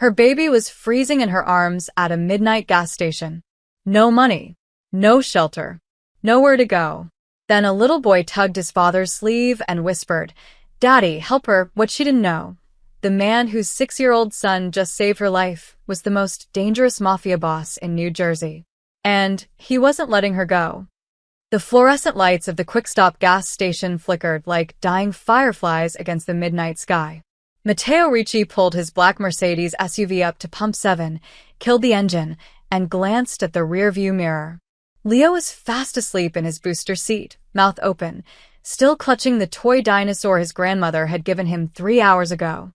Her baby was freezing in her arms at a midnight gas station. No money, no shelter, nowhere to go. Then a little boy tugged his father's sleeve and whispered, "Daddy, help her." What she didn't know, the man whose 6-year-old son just saved her life was the most dangerous mafia boss in New Jersey. And he wasn't letting her go. The fluorescent lights of the quick-stop gas station flickered like dying fireflies against the midnight sky. Matteo Ricci pulled his black Mercedes SUV up to Pump 7, killed the engine, and glanced at the rearview mirror. Leo was fast asleep in his booster seat, mouth open, still clutching the toy dinosaur his grandmother had given him 3 hours ago.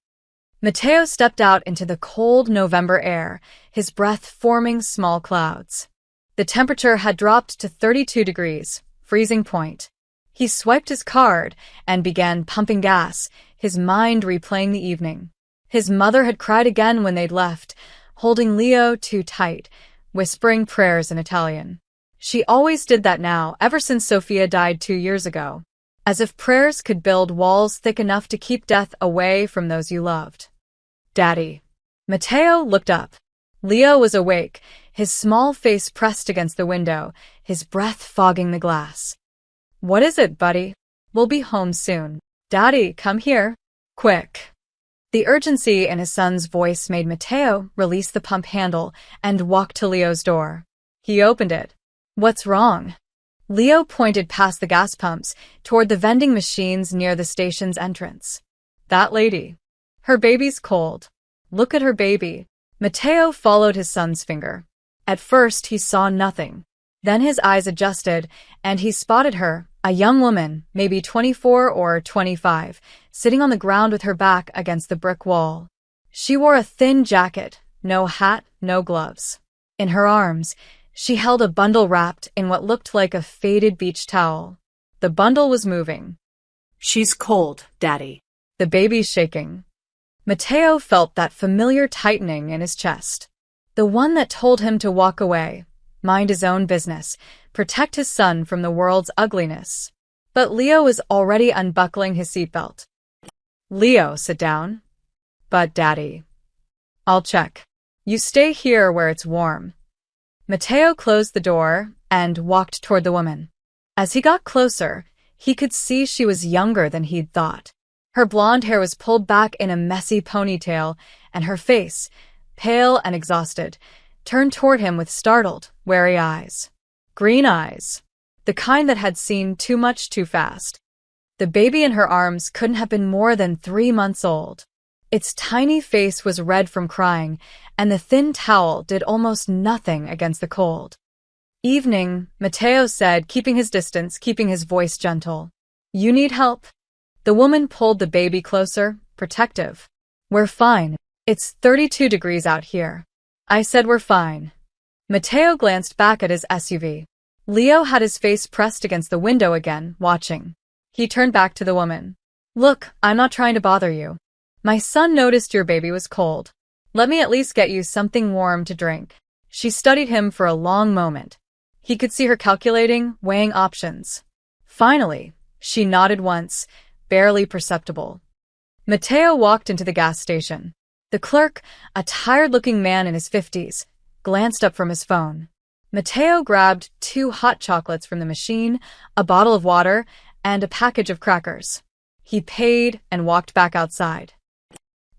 Matteo stepped out into the cold November air, his breath forming small clouds. The temperature had dropped to 32 degrees, freezing point. He swiped his card and began pumping gas, his mind replaying the evening. His mother had cried again when they'd left, holding Leo too tight, whispering prayers in Italian. She always did that now, ever since Sophia died 2 years ago. As if prayers could build walls thick enough to keep death away from those you loved. "Daddy." Matteo looked up. Leo was awake, his small face pressed against the window, his breath fogging the glass. "What is it, buddy?" "We'll be home soon." "Daddy, come here. Quick." The urgency in his son's voice made Matteo release the pump handle and walk to Leo's door. He opened it. "What's wrong?" Leo pointed past the gas pumps toward the vending machines near the station's entrance. "That lady. Her baby's cold. Look at her baby." Matteo followed his son's finger. At first, he saw nothing. Then his eyes adjusted, and he spotted her, a young woman, maybe 24 or 25, sitting on the ground with her back against the brick wall. She wore a thin jacket, no hat, no gloves. In her arms, she held a bundle wrapped in what looked like a faded beach towel. The bundle was moving. "She's cold, Daddy." The baby's shaking. Matteo felt that familiar tightening in his chest. The one that told him to walk away, mind his own business, protect his son from the world's ugliness. But Leo was already unbuckling his seatbelt. "Leo, sit down." "But, Daddy." "I'll check. You stay here where it's warm." Matteo closed the door and walked toward the woman. As he got closer, he could see she was younger than he'd thought. Her blonde hair was pulled back in a messy ponytail, and her face, pale and exhausted, turned toward him with startled, wary eyes. Green eyes. The kind that had seen too much too fast. The baby in her arms couldn't have been more than 3 months old. Its tiny face was red from crying, and the thin towel did almost nothing against the cold. "Evening," Matteo said, keeping his distance, keeping his voice gentle. "You need help?" The woman pulled the baby closer, protective. "We're fine. It's 32 degrees out here." "I said we're fine." Matteo glanced back at his SUV. Leo had his face pressed against the window again, watching. He turned back to the woman. "Look, I'm not trying to bother you. My son noticed your baby was cold. Let me at least get you something warm to drink." She studied him for a long moment. He could see her calculating, weighing options. Finally, she nodded once, barely perceptible. Matteo walked into the gas station. The clerk, a tired-looking man in his 50s, glanced up from his phone. Matteo grabbed 2 hot chocolates from the machine, a bottle of water, and a package of crackers. He paid and walked back outside.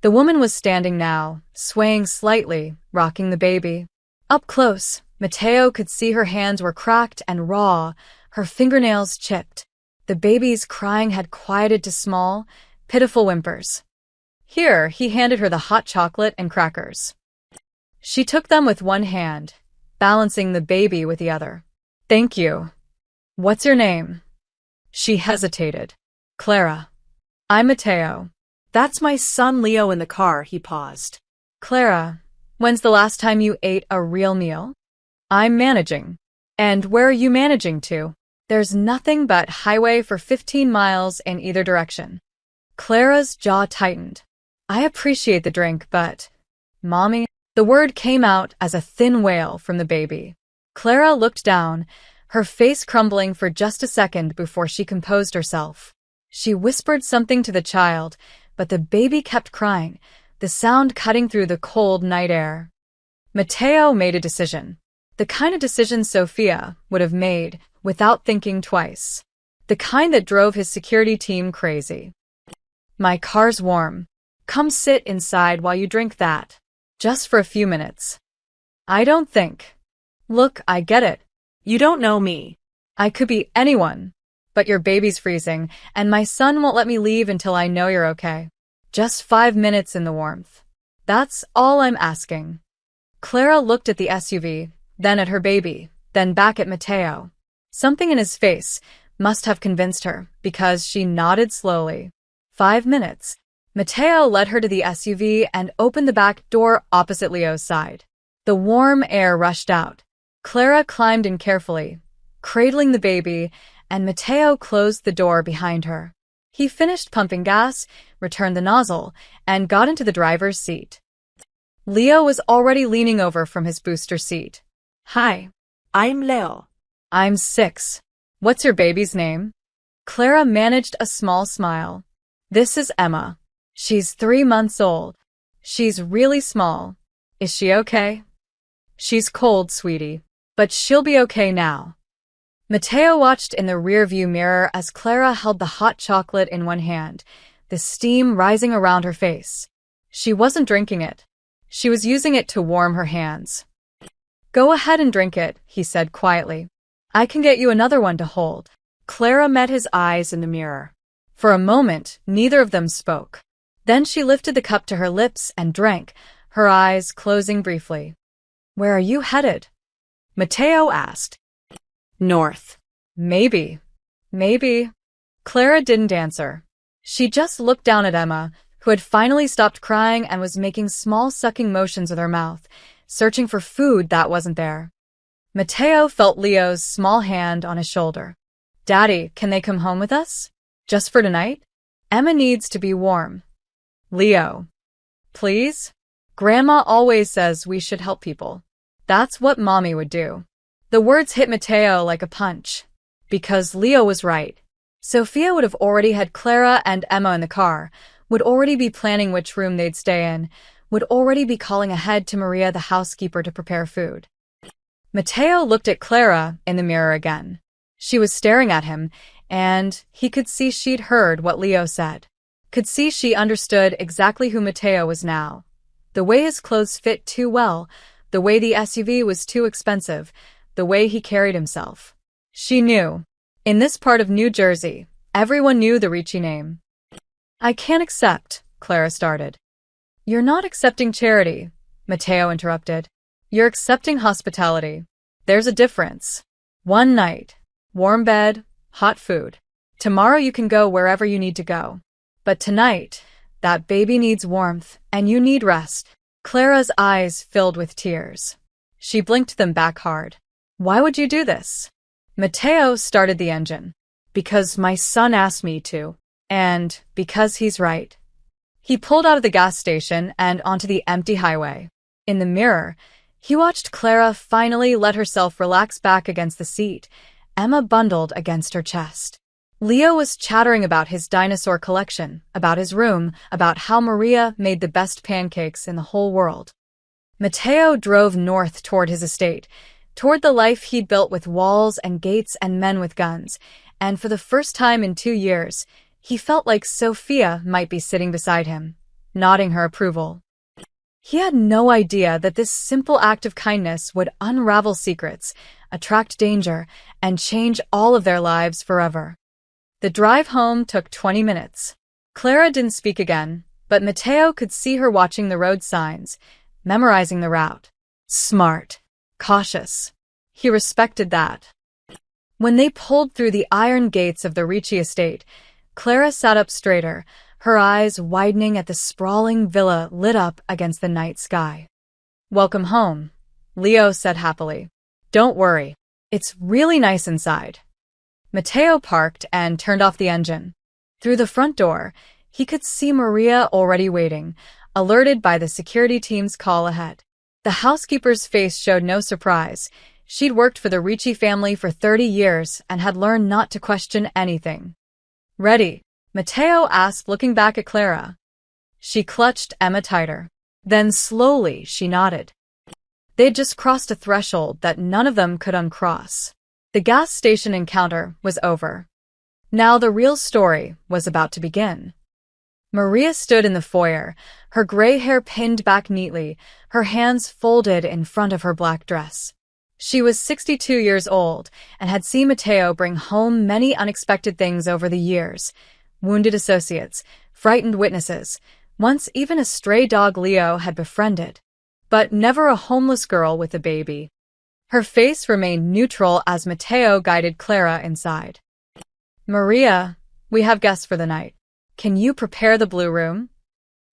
The woman was standing now, swaying slightly, rocking the baby. Up close, Matteo could see her hands were cracked and raw, her fingernails chipped. The baby's crying had quieted to small, pitiful whimpers. "Here," he handed her the hot chocolate and crackers. She took them with one hand, balancing the baby with the other. "Thank you. What's your name?" She hesitated. "Clara." "I'm Matteo." "That's my son Leo in the car." He paused. "Clara, when's the last time you ate a real meal?" "I'm managing." "And where are you managing to?" "There's nothing but highway for 15 miles in either direction." Clara's jaw tightened. "I appreciate the drink, but... Mommy..." The word came out as a thin wail from the baby. Clara looked down, her face crumbling for just a second before she composed herself. She whispered something to the child, but the baby kept crying, the sound cutting through the cold night air. Matteo made a decision. The kind of decision Sophia would have made without thinking twice. The kind that drove his security team crazy. "My car's warm. Come sit inside while you drink that. Just for a few minutes." "I don't think." "Look, I get it. You don't know me. I could be anyone. But your baby's freezing, and my son won't let me leave until I know you're okay. Just 5 minutes in the warmth. That's all I'm asking." Clara looked at the SUV, then at her baby, then back at Matteo. Something in his face must have convinced her, because she nodded slowly. 5 minutes. Matteo led her to the SUV and opened the back door opposite Leo's side. The warm air rushed out. Clara climbed in carefully, cradling the baby, and Matteo closed the door behind her. He finished pumping gas, returned the nozzle, and got into the driver's seat. Leo was already leaning over from his booster seat. "Hi. I'm Leo. I'm 6. What's your baby's name?" Clara managed a small smile. "This is Emma. She's 3 months old. She's really small. Is she okay?" "She's cold, sweetie. But she'll be okay now." Matteo watched in the rearview mirror as Clara held the hot chocolate in one hand, the steam rising around her face. She wasn't drinking it. She was using it to warm her hands. "Go ahead and drink it," he said quietly. "I can get you another one to hold." Clara met his eyes in the mirror. For a moment, neither of them spoke. Then she lifted the cup to her lips and drank, her eyes closing briefly. "Where are you headed?" Matteo asked. "North." Maybe. Clara didn't answer. She just looked down at Emma, who had finally stopped crying and was making small sucking motions with her mouth, searching for food that wasn't there. Matteo felt Leo's small hand on his shoulder. "Daddy, can they come home with us? Just for tonight? Emma needs to be warm." "Leo. Please? Grandma always says we should help people. That's what Mommy would do." The words hit Matteo like a punch. Because Leo was right. Sophia would have already had Clara and Emma in the car, would already be planning which room they'd stay in, would already be calling ahead to Maria the housekeeper to prepare food. Matteo looked at Clara in the mirror again. She was staring at him, and he could see she'd heard what Leo said. Could see she understood exactly who Matteo was now. The way his clothes fit too well, the way the SUV was too expensive, the way he carried himself. She knew. In this part of New Jersey, everyone knew the Ricci name. "I can't accept," Clara started. "You're not accepting charity," Matteo interrupted. "You're accepting hospitality. There's a difference. One night, warm bed, hot food. Tomorrow you can go wherever you need to go. But tonight, that baby needs warmth, and you need rest." Clara's eyes filled with tears. She blinked them back hard. "Why would you do this?" Matteo started the engine. "Because my son asked me to. And because he's right." He pulled out of the gas station and onto the empty highway. In the mirror, he watched Clara finally let herself relax back against the seat, Emma bundled against her chest. Leo was chattering about his dinosaur collection, about his room, about how Maria made the best pancakes in the whole world. Matteo drove north toward his estate, toward the life he'd built with walls and gates and men with guns, and for the first time in 2 years, he felt like Sophia might be sitting beside him, nodding her approval. He had no idea that this simple act of kindness would unravel secrets, attract danger, and change all of their lives forever. The drive home took 20 minutes. Clara didn't speak again, but Matteo could see her watching the road signs, memorizing the route. Smart. Cautious. He respected that. When they pulled through the iron gates of the Ricci estate, Clara sat up straighter, her eyes widening at the sprawling villa lit up against the night sky. "Welcome home," Leo said happily. "Don't worry. It's really nice inside." Matteo parked and turned off the engine. Through the front door, he could see Maria already waiting, alerted by the security team's call ahead. The housekeeper's face showed no surprise. She'd worked for the Ricci family for 30 years and had learned not to question anything. "Ready?" Matteo asked, looking back at Clara. She clutched Emma tighter. Then slowly she nodded. They'd just crossed a threshold that none of them could uncross. The gas station encounter was over. Now the real story was about to begin. Maria stood in the foyer, her gray hair pinned back neatly, her hands folded in front of her black dress. She was 62 years old and had seen Matteo bring home many unexpected things over the years. Wounded associates, frightened witnesses, once even a stray dog Leo had befriended. But never a homeless girl with a baby. Her face remained neutral as Matteo guided Clara inside. Maria, we have guests for the night. Can you prepare the blue room?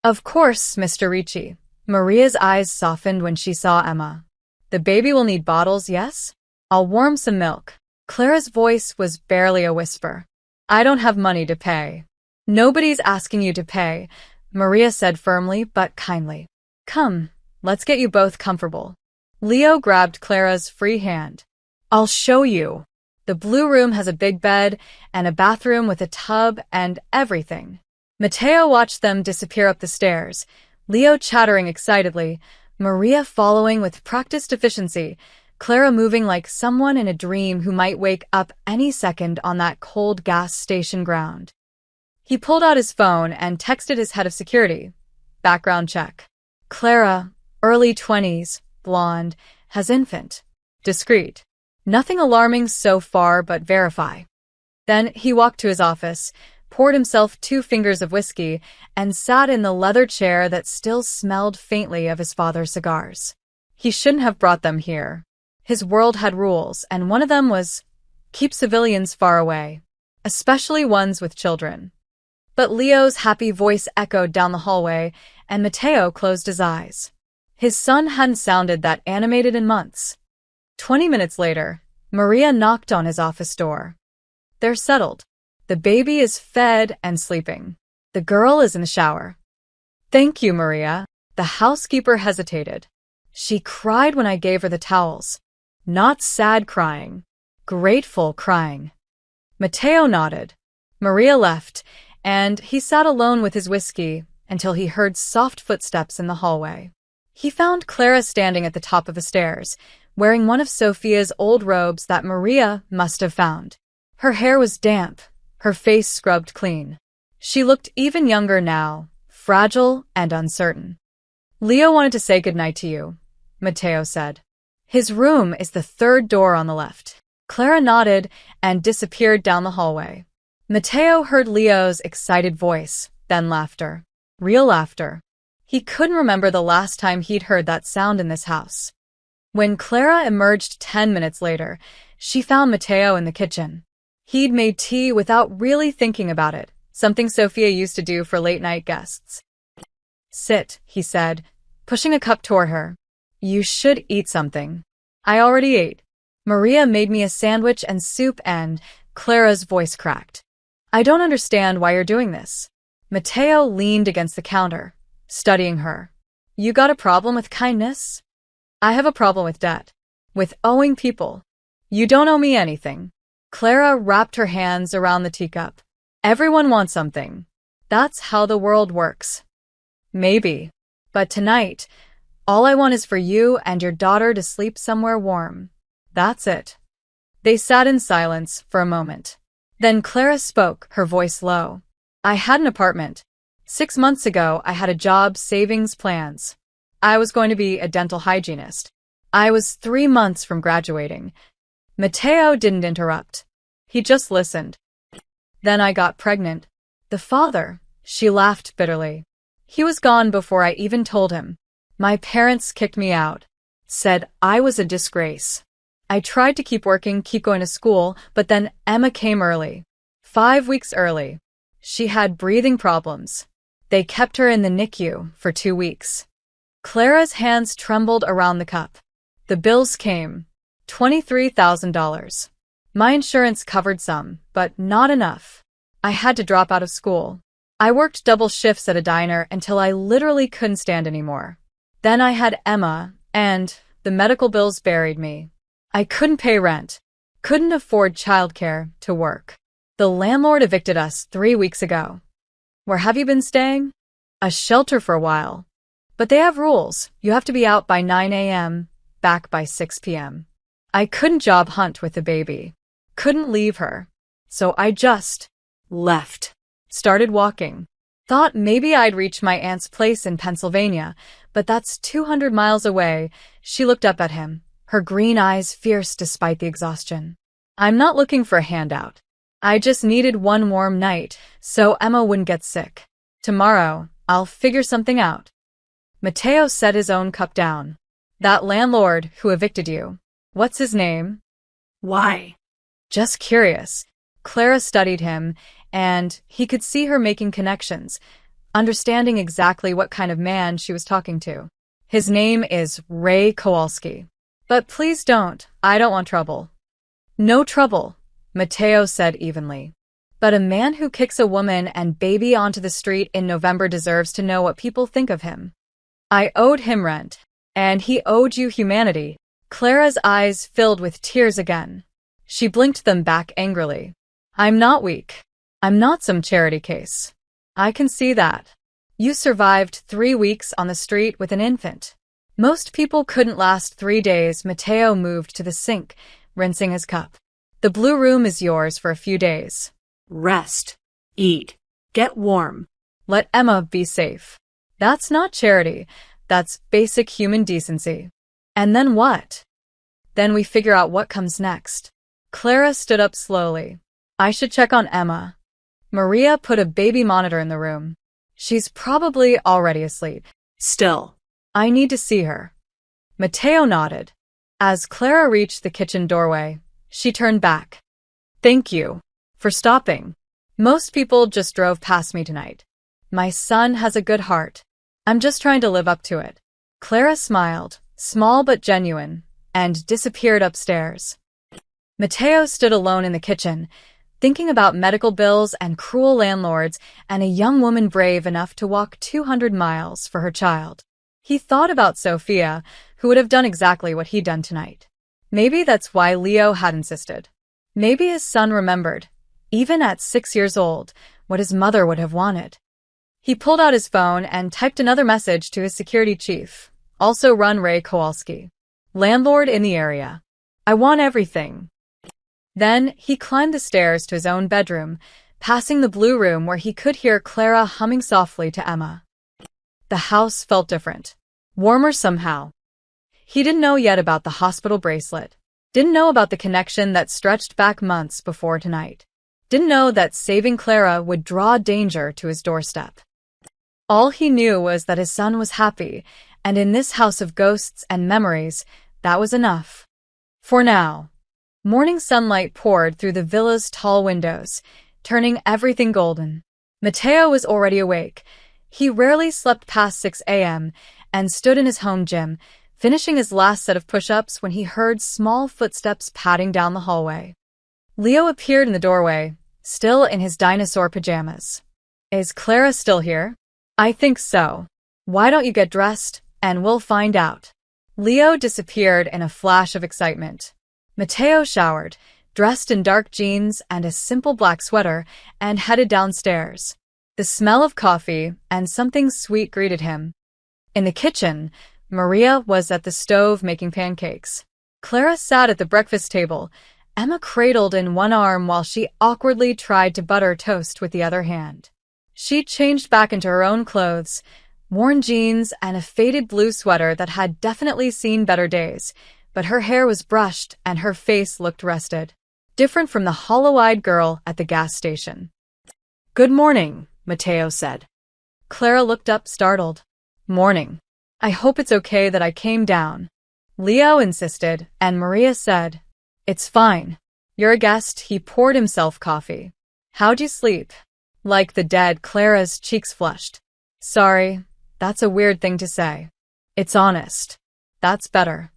Of course, Mr. Ricci. Maria's eyes softened when she saw Emma. The baby will need bottles, yes? I'll warm some milk. Clara's voice was barely a whisper. I don't have money to pay. Nobody's asking you to pay, Maria said firmly but kindly. Come, let's get you both comfortable. Leo grabbed Clara's free hand. I'll show you. The blue room has a big bed and a bathroom with a tub and everything. Matteo watched them disappear up the stairs, Leo chattering excitedly, Maria following with practiced efficiency, Clara moving like someone in a dream who might wake up any second on that cold gas station ground. He pulled out his phone and texted his head of security. Background check. Clara, early 20s, blonde, has infant. Discreet. Nothing alarming so far, but verify. Then he walked to his office, poured himself 2 fingers of whiskey, and sat in the leather chair that still smelled faintly of his father's cigars. He shouldn't have brought them here. His world had rules, and one of them was keep civilians far away, especially ones with children. But Leo's happy voice echoed down the hallway, and Matteo closed his eyes. His son hadn't sounded that animated in months. 20 minutes later, Maria knocked on his office door. They're settled. The baby is fed and sleeping. The girl is in the shower. Thank you, Maria. The housekeeper hesitated. She cried when I gave her the towels. Not sad crying. Grateful crying. Matteo nodded. Maria left, and he sat alone with his whiskey until he heard soft footsteps in the hallway. He found Clara standing at the top of the stairs, wearing one of Sophia's old robes that Maria must have found. Her hair was damp, her face scrubbed clean. She looked even younger now, fragile and uncertain. Leo wanted to say goodnight to you, Matteo said. His room is the 3rd door on the left. Clara nodded and disappeared down the hallway. Matteo heard Leo's excited voice, then laughter. Real laughter. He couldn't remember the last time he'd heard that sound in this house. When Clara emerged 10 minutes later, she found Matteo in the kitchen. He'd made tea without really thinking about it, something Sophia used to do for late-night guests. Sit, he said, pushing a cup toward her. You should eat something. I already ate. Maria made me a sandwich and soup and Clara's voice cracked. I don't understand why you're doing this. Matteo leaned against the counter, studying her. You got a problem with kindness? I have a problem with debt. With owing people. You don't owe me anything. Clara wrapped her hands around the teacup. Everyone wants something. That's how the world works. Maybe. But tonight, all I want is for you and your daughter to sleep somewhere warm. That's it. They sat in silence for a moment. Then Clara spoke, her voice low. I had an apartment. 6 months ago, I had a job, savings plans. I was going to be a dental hygienist. I was 3 months from graduating. Matteo didn't interrupt. He just listened. Then I got pregnant. The father, she laughed bitterly. He was gone before I even told him. My parents kicked me out. Said I was a disgrace. I tried to keep working, keep going to school, but then Emma came early. 5 weeks early. She had breathing problems. They kept her in the NICU for 2 weeks. Clara's hands trembled around the cup. The bills came. $23,000. My insurance covered some, but not enough. I had to drop out of school. I worked double shifts at a diner until I literally couldn't stand anymore. Then I had Emma, and the medical bills buried me. I couldn't pay rent. Couldn't afford childcare to work. The landlord evicted us 3 weeks ago. Where have you been staying? A shelter for a while. But they have rules. You have to be out by 9 a.m., back by 6 p.m. I couldn't job hunt with the baby. Couldn't leave her. So I just Left. started walking. Thought maybe I'd reach my aunt's place in Pennsylvania, but that's 200 miles away. She looked up at him, her green eyes fierce despite the exhaustion. I'm not looking for a handout. I just needed one warm night, so Emma wouldn't get sick. Tomorrow, I'll figure something out. Matteo set his own cup down. That landlord who evicted you. What's his name? Why? Just curious. Clara studied him, and he could see her making connections, understanding exactly what kind of man she was talking to. His name is Ray Kowalski. But please don't. I don't want trouble. No trouble, Matteo said evenly. But a man who kicks a woman and baby onto the street in November deserves to know what people think of him. I owed him rent, and he owed you humanity. Clara's eyes filled with tears again. She blinked them back angrily. I'm not weak. I'm not some charity case. I can see that. You survived 3 weeks on the street with an infant. Most people couldn't last 3 days. Matteo moved to the sink, rinsing his cup. The blue room is yours for a few days. Rest. Eat. Get warm. Let Emma be safe. That's not charity. That's basic human decency. And then what? Then we figure out what comes next. Clara stood up slowly. I should check on Emma. Maria put a baby monitor in the room. She's probably already asleep. Still. I need to see her. Matteo nodded. As Clara reached the kitchen doorway, she turned back. Thank you for stopping. Most people just drove past me tonight. My son has a good heart. I'm just trying to live up to it. Clara smiled, small but genuine, and disappeared upstairs. Matteo stood alone in the kitchen, thinking about medical bills and cruel landlords and a young woman brave enough to walk 200 miles for her child. He thought about Sophia, who would have done exactly what he'd done tonight. Maybe that's why Leo had insisted. Maybe his son remembered, even at 6 years old, what his mother would have wanted. He pulled out his phone and typed another message to his security chief, also run Ray Kowalski. Landlord in the area. I want everything. Then he climbed the stairs to his own bedroom, passing the blue room where he could hear Clara humming softly to Emma. The house felt different. Warmer somehow. He didn't know yet about the hospital bracelet. Didn't know about the connection that stretched back months before tonight. Didn't know that saving Clara would draw danger to his doorstep. All he knew was that his son was happy, and in this house of ghosts and memories, that was enough. For now. Morning sunlight poured through the villa's tall windows, turning everything golden. Matteo was already awake. He rarely slept past 6 a.m. and stood in his home gym, finishing his last set of push-ups when he heard small footsteps padding down the hallway. Leo appeared in the doorway, still in his dinosaur pajamas. Is Clara still here? I think so. Why don't you get dressed, and we'll find out. Leo disappeared in a flash of excitement. Matteo showered, dressed in dark jeans and a simple black sweater, and headed downstairs. The smell of coffee and something sweet greeted him. In the kitchen, Maria was at the stove making pancakes. Clara sat at the breakfast table, Emma cradled in one arm while she awkwardly tried to butter toast with the other hand. She changed back into her own clothes, worn jeans and a faded blue sweater that had definitely seen better days, but her hair was brushed and her face looked rested, different from the hollow-eyed girl at the gas station. Good morning, Matteo said. Clara looked up startled. Morning. I hope it's okay that I came down. Leo insisted, and Maria said, It's fine. You're a guest. He poured himself coffee. How'd you sleep? Like the dead. Clara's cheeks flushed. Sorry, that's a weird thing to say. It's honest. That's better.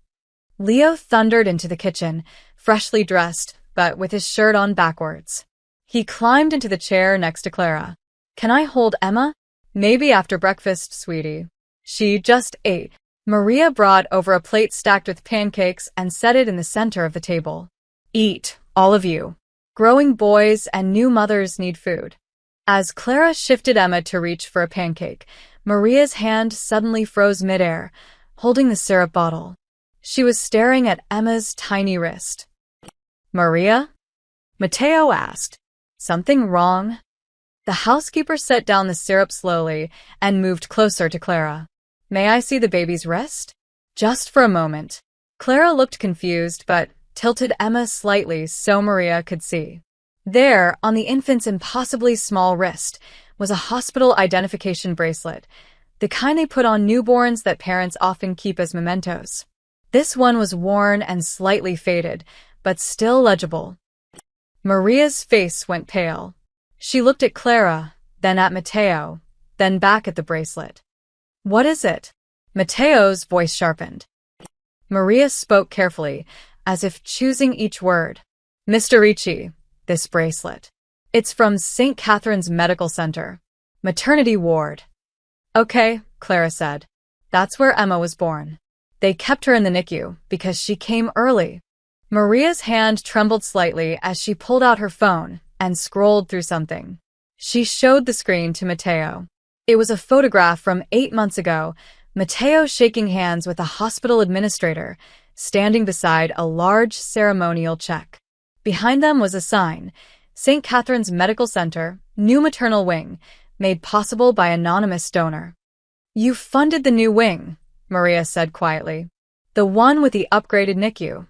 Leo thundered into the kitchen, freshly dressed, but with his shirt on backwards. He climbed into the chair next to Clara. Can I hold Emma? Maybe after breakfast, sweetie. She just ate. Maria brought over a plate stacked with pancakes and set it in the center of the table. Eat, all of you. Growing boys and new mothers need food. As Clara shifted Emma to reach for a pancake, Maria's hand suddenly froze midair, holding the syrup bottle. She was staring at Emma's tiny wrist. "Maria?" Mateo asked. "Something wrong?" The housekeeper set down the syrup slowly and moved closer to Clara. "May I see the baby's wrist?" Just for a moment. Clara looked confused but tilted Emma slightly so Maria could see. There, on the infant's impossibly small wrist, was a hospital identification bracelet, the kind they put on newborns that parents often keep as mementos. This one was worn and slightly faded, but still legible. Maria's face went pale. She looked at Clara, then at Mateo, then back at the bracelet. "What is it?" Mateo's voice sharpened. Maria spoke carefully, as if choosing each word. "Mr. Ricci, this bracelet. It's from St. Catherine's Medical Center. Maternity ward." "Okay," Clara said. "That's where Emma was born. They kept her in the NICU because she came early." Maria's hand trembled slightly as she pulled out her phone and scrolled through something. She showed the screen to Mateo. It was a photograph from 8 months ago, Mateo shaking hands with a hospital administrator, standing beside a large ceremonial check. Behind them was a sign, St. Catherine's Medical Center, new maternal wing, made possible by anonymous donor. "You funded the new wing," Maria said quietly. "The one with the upgraded NICU."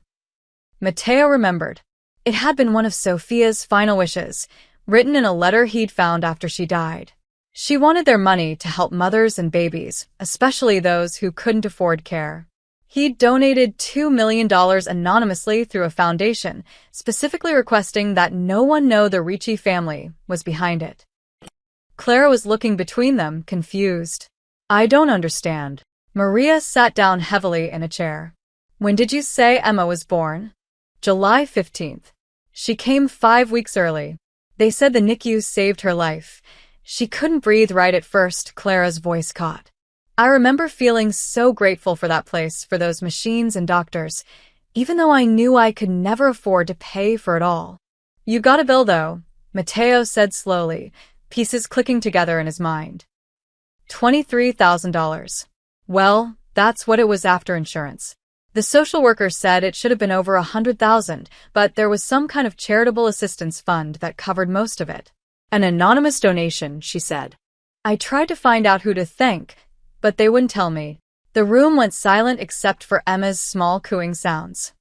Mateo remembered. It had been one of Sophia's final wishes, written in a letter he'd found after she died. She wanted their money to help mothers and babies, especially those who couldn't afford care. He'd donated $2 million anonymously through a foundation, specifically requesting that no one know the Ricci family was behind it. Clara was looking between them, confused. "I don't understand." Maria sat down heavily in a chair. "When did you say Emma was born?" "July 15th. She came 5 weeks early. They said the NICU saved her life. She couldn't breathe right at first," Clara's voice caught. "I remember feeling so grateful for that place, for those machines and doctors, even though I knew I could never afford to pay for it all." "You got a bill, though," Mateo said slowly, pieces clicking together in his mind. $23,000. Well, that's what it was after insurance. The social worker said it should have been over 100,000, but there was some kind of charitable assistance fund that covered most of it. "An anonymous donation," she said. "I tried to find out who to thank, but they wouldn't tell me." The room went silent except for Emma's small cooing sounds.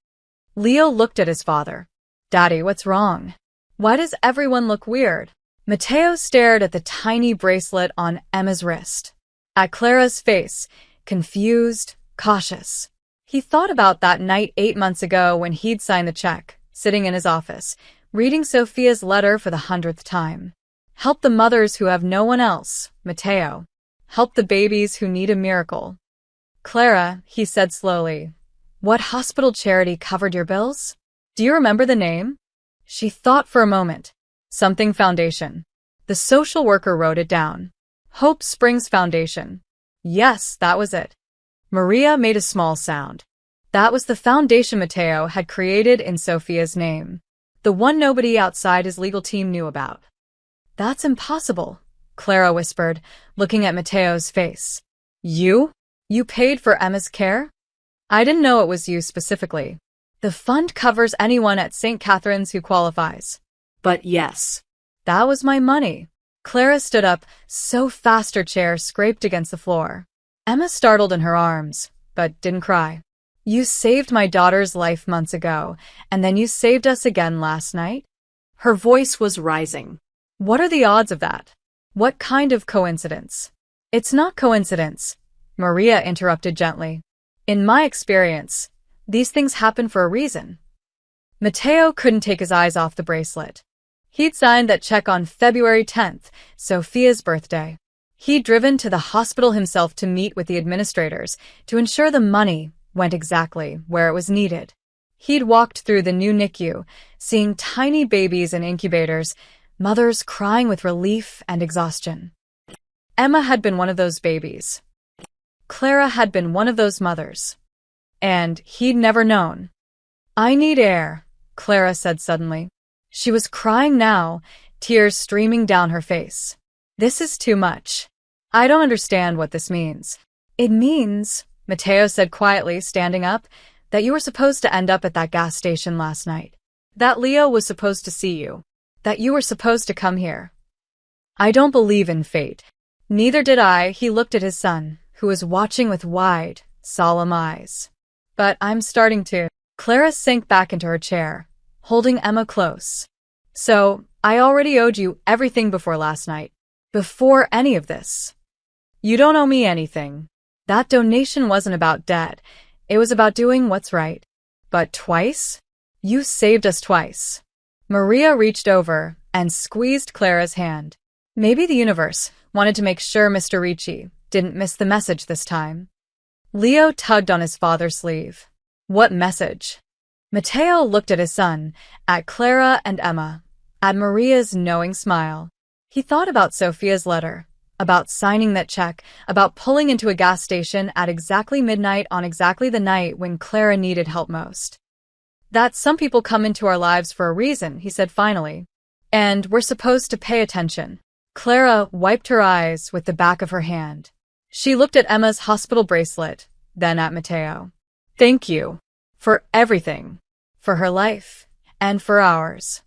Leo looked at his father. "Daddy, what's wrong? Why does everyone look weird?" Mateo stared at the tiny bracelet on Emma's wrist. At Clara's face, confused, cautious. He thought about that night 8 months ago when he'd signed the check, sitting in his office, reading Sophia's letter for the 100th time. "Help the mothers who have no one else, Mateo. Help the babies who need a miracle." "Clara," he said slowly, "what hospital charity covered your bills? Do you remember the name?" She thought for a moment. "Something Foundation." The social worker wrote it down. "Hope Springs Foundation." Yes, that was it. Maria made a small sound. That was the foundation Mateo had created in Sophia's name. The one nobody outside his legal team knew about. "That's impossible," Clara whispered, looking at Mateo's face. "You? You paid for Emma's care?" "I didn't know it was you specifically. The fund covers anyone at St. Catherine's who qualifies." "But yes." "That was my money." Clara stood up, so fast her chair scraped against the floor. Emma startled in her arms, but didn't cry. "You saved my daughter's life months ago, and then you saved us again last night?" Her voice was rising. "What are the odds of that? What kind of coincidence?" "It's not coincidence," Maria interrupted gently. "In my experience, these things happen for a reason." Mateo couldn't take his eyes off the bracelet. He'd signed that check on February 10th, Sophia's birthday. He'd driven to the hospital himself to meet with the administrators to ensure the money went exactly where it was needed. He'd walked through the new NICU, seeing tiny babies in incubators, mothers crying with relief and exhaustion. Emma had been one of those babies. Clara had been one of those mothers. And he'd never known. "I need air," Clara said suddenly. She was crying now, tears streaming down her face. "This is too much. I don't understand what this means. It means, Mateo said quietly, standing up, that you were supposed to end up at that gas station last night. That Leo was supposed to see you. That you were supposed to come here. I don't believe in fate. Neither did I. He looked at his son, who was watching with wide, solemn eyes. But I'm starting to. Clara sank back into her chair, holding Emma close. So, I already owed you everything before last night. Before any of this. You don't owe me anything. That donation wasn't about debt. It was about doing what's right. But twice? You saved us twice. Maria reached over and squeezed Clara's hand. Maybe the universe wanted to make sure Mr. Ricci didn't miss the message this time. Leo tugged on his father's sleeve. What message? Mateo looked at his son, at Clara and Emma, at Maria's knowing smile. He thought about Sophia's letter, about signing that check, about pulling into a gas station at exactly midnight on exactly the night when Clara needed help most. That some people come into our lives for a reason, he said finally. And we're supposed to pay attention. Clara wiped her eyes with the back of her hand. She looked at Emma's hospital bracelet, then at Mateo. Thank you. For everything. For her life. And for ours.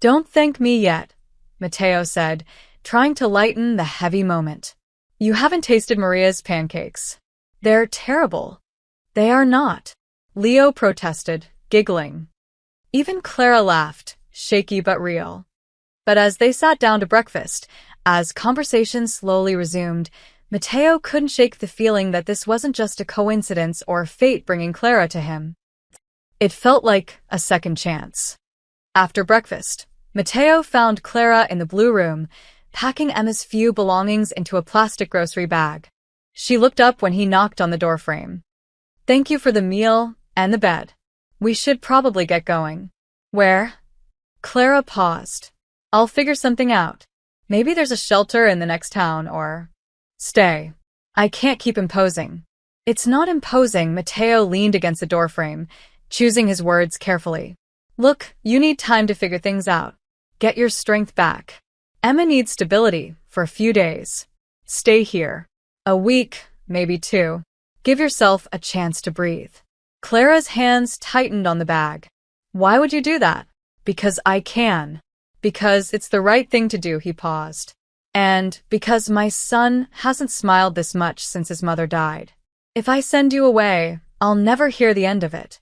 Don't thank me yet, Mateo said, trying to lighten the heavy moment. You haven't tasted Maria's pancakes. They're terrible. They are not. Leo protested, giggling. Even Clara laughed, shaky but real. But as they sat down to breakfast, as conversation slowly resumed, Mateo couldn't shake the feeling that this wasn't just a coincidence or fate bringing Clara to him. It felt like a second chance. After breakfast, Mateo found Clara in the blue room, packing Emma's few belongings into a plastic grocery bag. She looked up when he knocked on the doorframe. Thank you for the meal and the bed. We should probably get going. Where? Clara paused. I'll figure something out. Maybe there's a shelter in the next town or... Stay. I can't keep imposing. It's not imposing. Mateo leaned against the doorframe, choosing his words carefully. Look, you need time to figure things out. Get your strength back. Emma needs stability for a few days. Stay here. A week, maybe 2. Give yourself a chance to breathe. Clara's hands tightened on the bag. Why would you do that? Because I can. Because it's the right thing to do, he paused. And because my son hasn't smiled this much since his mother died. If I send you away, I'll never hear the end of it.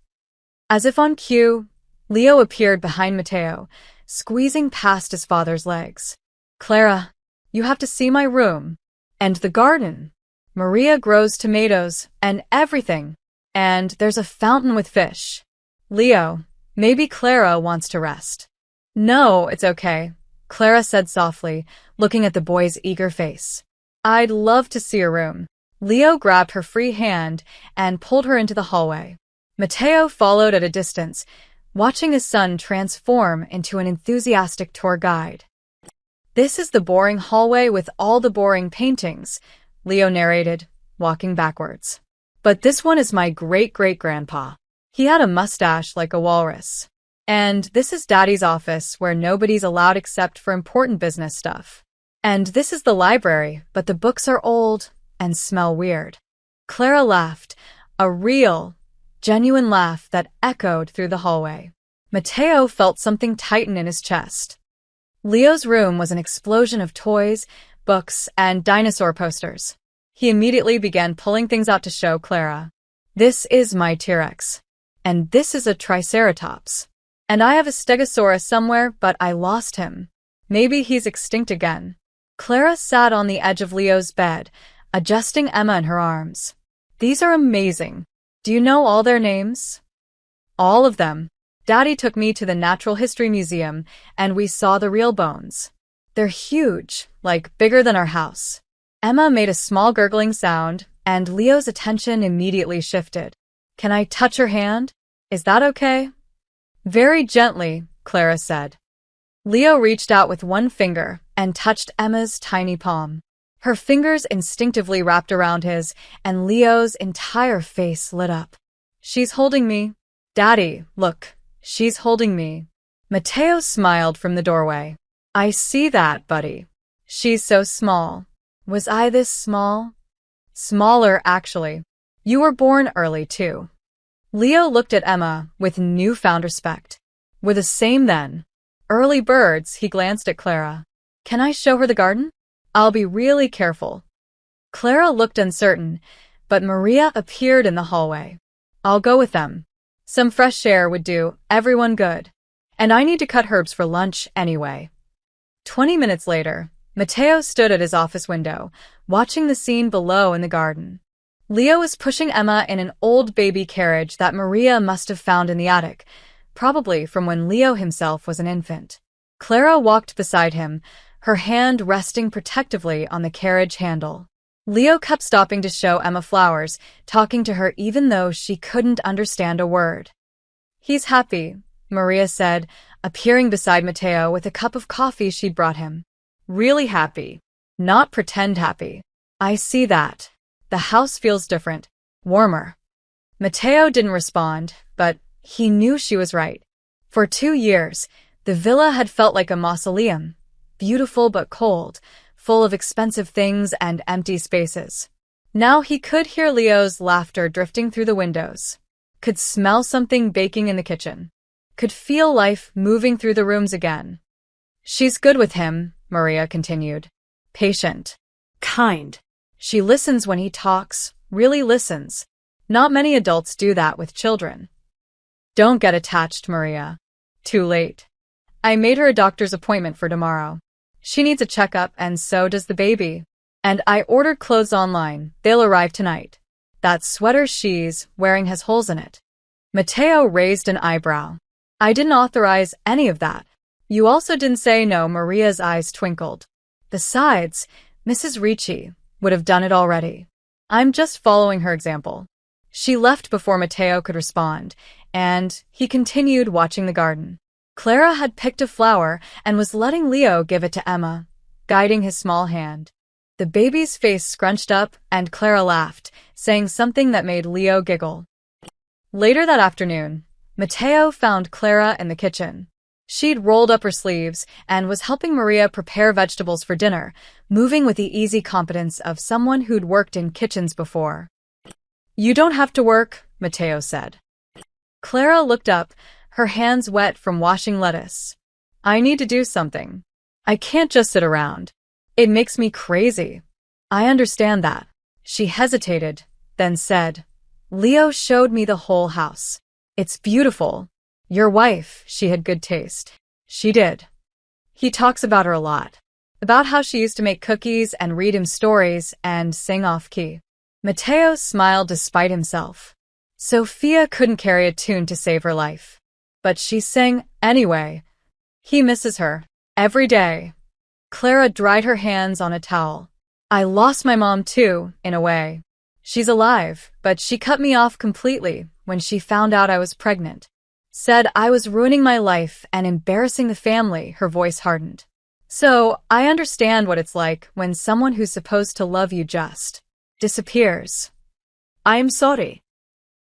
As if on cue, Leo appeared behind Mateo, squeezing past his father's legs. Clara, you have to see my room. And the garden. Maria grows tomatoes and everything. And there's a fountain with fish. Leo, maybe Clara wants to rest. No, it's okay, Clara said softly, looking at the boy's eager face. I'd love to see your room. Leo grabbed her free hand and pulled her into the hallway. Mateo followed at a distance, watching his son transform into an enthusiastic tour guide. This is the boring hallway with all the boring paintings, Leo narrated, walking backwards. But this one is my great-great-grandpa. He had a mustache like a walrus. And this is Daddy's office where nobody's allowed except for important business stuff. And this is the library, but the books are old and smell weird. Clara laughed, a real, genuine laugh that echoed through the hallway. Mateo felt something tighten in his chest. Leo's room was an explosion of toys, books, and dinosaur posters. He immediately began pulling things out to show Clara. This is my T-Rex. And this is a Triceratops. And I have a Stegosaurus somewhere, but I lost him. Maybe he's extinct again. Clara sat on the edge of Leo's bed, adjusting Emma in her arms. These are amazing. Do you know all their names? All of them. Daddy took me to the Natural History Museum, and we saw the real bones. They're huge, like bigger than our house. Emma made a small gurgling sound, and Leo's attention immediately shifted. Can I touch her hand? Is that okay? Very gently, Clara said. Leo reached out with one finger and touched Emma's tiny palm. Her fingers instinctively wrapped around his, and Leo's entire face lit up. She's holding me. Daddy, look, she's holding me. Mateo smiled from the doorway. I see that, buddy. She's so small. Was I this small? Smaller, actually. You were born early, too. Leo looked at Emma with newfound respect. We're the same then. Early birds, he glanced at Clara. Can I show her the garden? I'll be really careful. Clara looked uncertain, but Maria appeared in the hallway. I'll go with them. Some fresh air would do everyone good. And I need to cut herbs for lunch anyway. 20 minutes later, Matteo stood at his office window, watching the scene below in the garden. Leo was pushing Emma in an old baby carriage that Maria must have found in the attic, probably from when Leo himself was an infant. Clara walked beside him, her hand resting protectively on the carriage handle. Leo kept stopping to show Emma flowers, talking to her even though she couldn't understand a word. He's happy, Maria said, appearing beside Matteo with a cup of coffee she'd brought him. Really happy. Not pretend happy. I see that. The house feels different, warmer. Matteo didn't respond, but he knew she was right. For 2 years, the villa had felt like a mausoleum, beautiful but cold, full of expensive things and empty spaces. Now he could hear Leo's laughter drifting through the windows, could smell something baking in the kitchen, could feel life moving through the rooms again. She's good with him, Maria continued. Patient. Kind. She listens when he talks, really listens. Not many adults do that with children. Don't get attached, Maria. Too late. I made her a doctor's appointment for tomorrow. She needs a checkup, and so does the baby. And I ordered clothes online. They'll arrive tonight. That sweater she's wearing has holes in it. Matteo raised an eyebrow. I didn't authorize any of that. You also didn't say no. Maria's eyes twinkled. Besides, Mrs. Ricci would have done it already. I'm just following her example. She left before Matteo could respond, and he continued watching the garden. Clara had picked a flower and was letting Leo give it to Emma, guiding his small hand. The baby's face scrunched up, and Clara laughed, saying something that made Leo giggle. Later that afternoon, Matteo found Clara in the kitchen. She'd rolled up her sleeves and was helping Maria prepare vegetables for dinner, moving with the easy competence of someone who'd worked in kitchens before. You don't have to work, Matteo said. Clara looked up, her hands wet from washing lettuce. I need to do something. I can't just sit around. It makes me crazy. I understand that. She hesitated, then said, Leo showed me the whole house. It's beautiful. Your wife, she had good taste. She did. He talks about her a lot. About how she used to make cookies and read him stories and sing off-key. Matteo smiled despite himself. Sophia couldn't carry a tune to save her life. But she sang anyway. He misses her. Every day. Clara dried her hands on a towel. I lost my mom too, in a way. She's alive, but she cut me off completely when she found out I was pregnant. Said I was ruining my life and embarrassing the family, her voice hardened. So, I understand what it's like when someone who's supposed to love you just disappears. I'm sorry.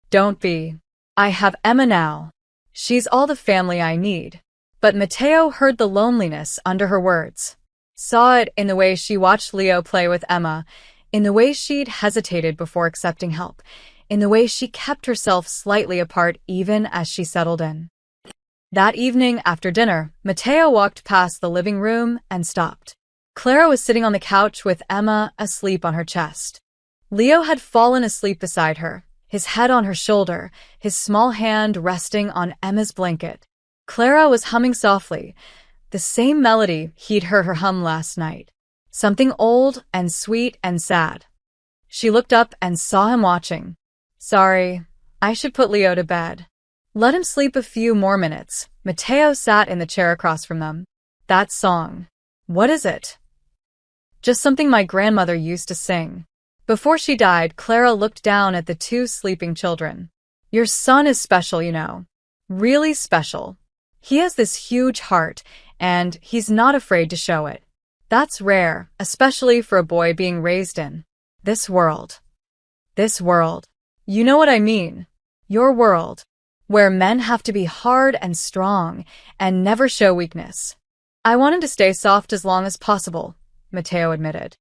Don't be. I have Emma now. She's all the family I need. But Matteo heard the loneliness under her words. Saw it in the way she watched Leo play with Emma, in the way she'd hesitated before accepting help, in the way she kept herself slightly apart even as she settled in. That evening after dinner, Matteo walked past the living room and stopped. Clara was sitting on the couch with Emma asleep on her chest. Leo had fallen asleep beside her, his head on her shoulder, his small hand resting on Emma's blanket. Clara was humming softly, the same melody he'd heard her hum last night. Something old and sweet and sad. She looked up and saw him watching. Sorry, I should put Leo to bed. Let him sleep a few more minutes. Matteo sat in the chair across from them. That song. What is it? Just something my grandmother used to sing. Before she died, Clara looked down at the 2 sleeping children. Your son is special, you know. Really special. He has this huge heart, and he's not afraid to show it. That's rare, especially for a boy being raised in this world. This world. You know what I mean. Your world. Where men have to be hard and strong and never show weakness. I wanted to stay soft as long as possible, Matteo admitted.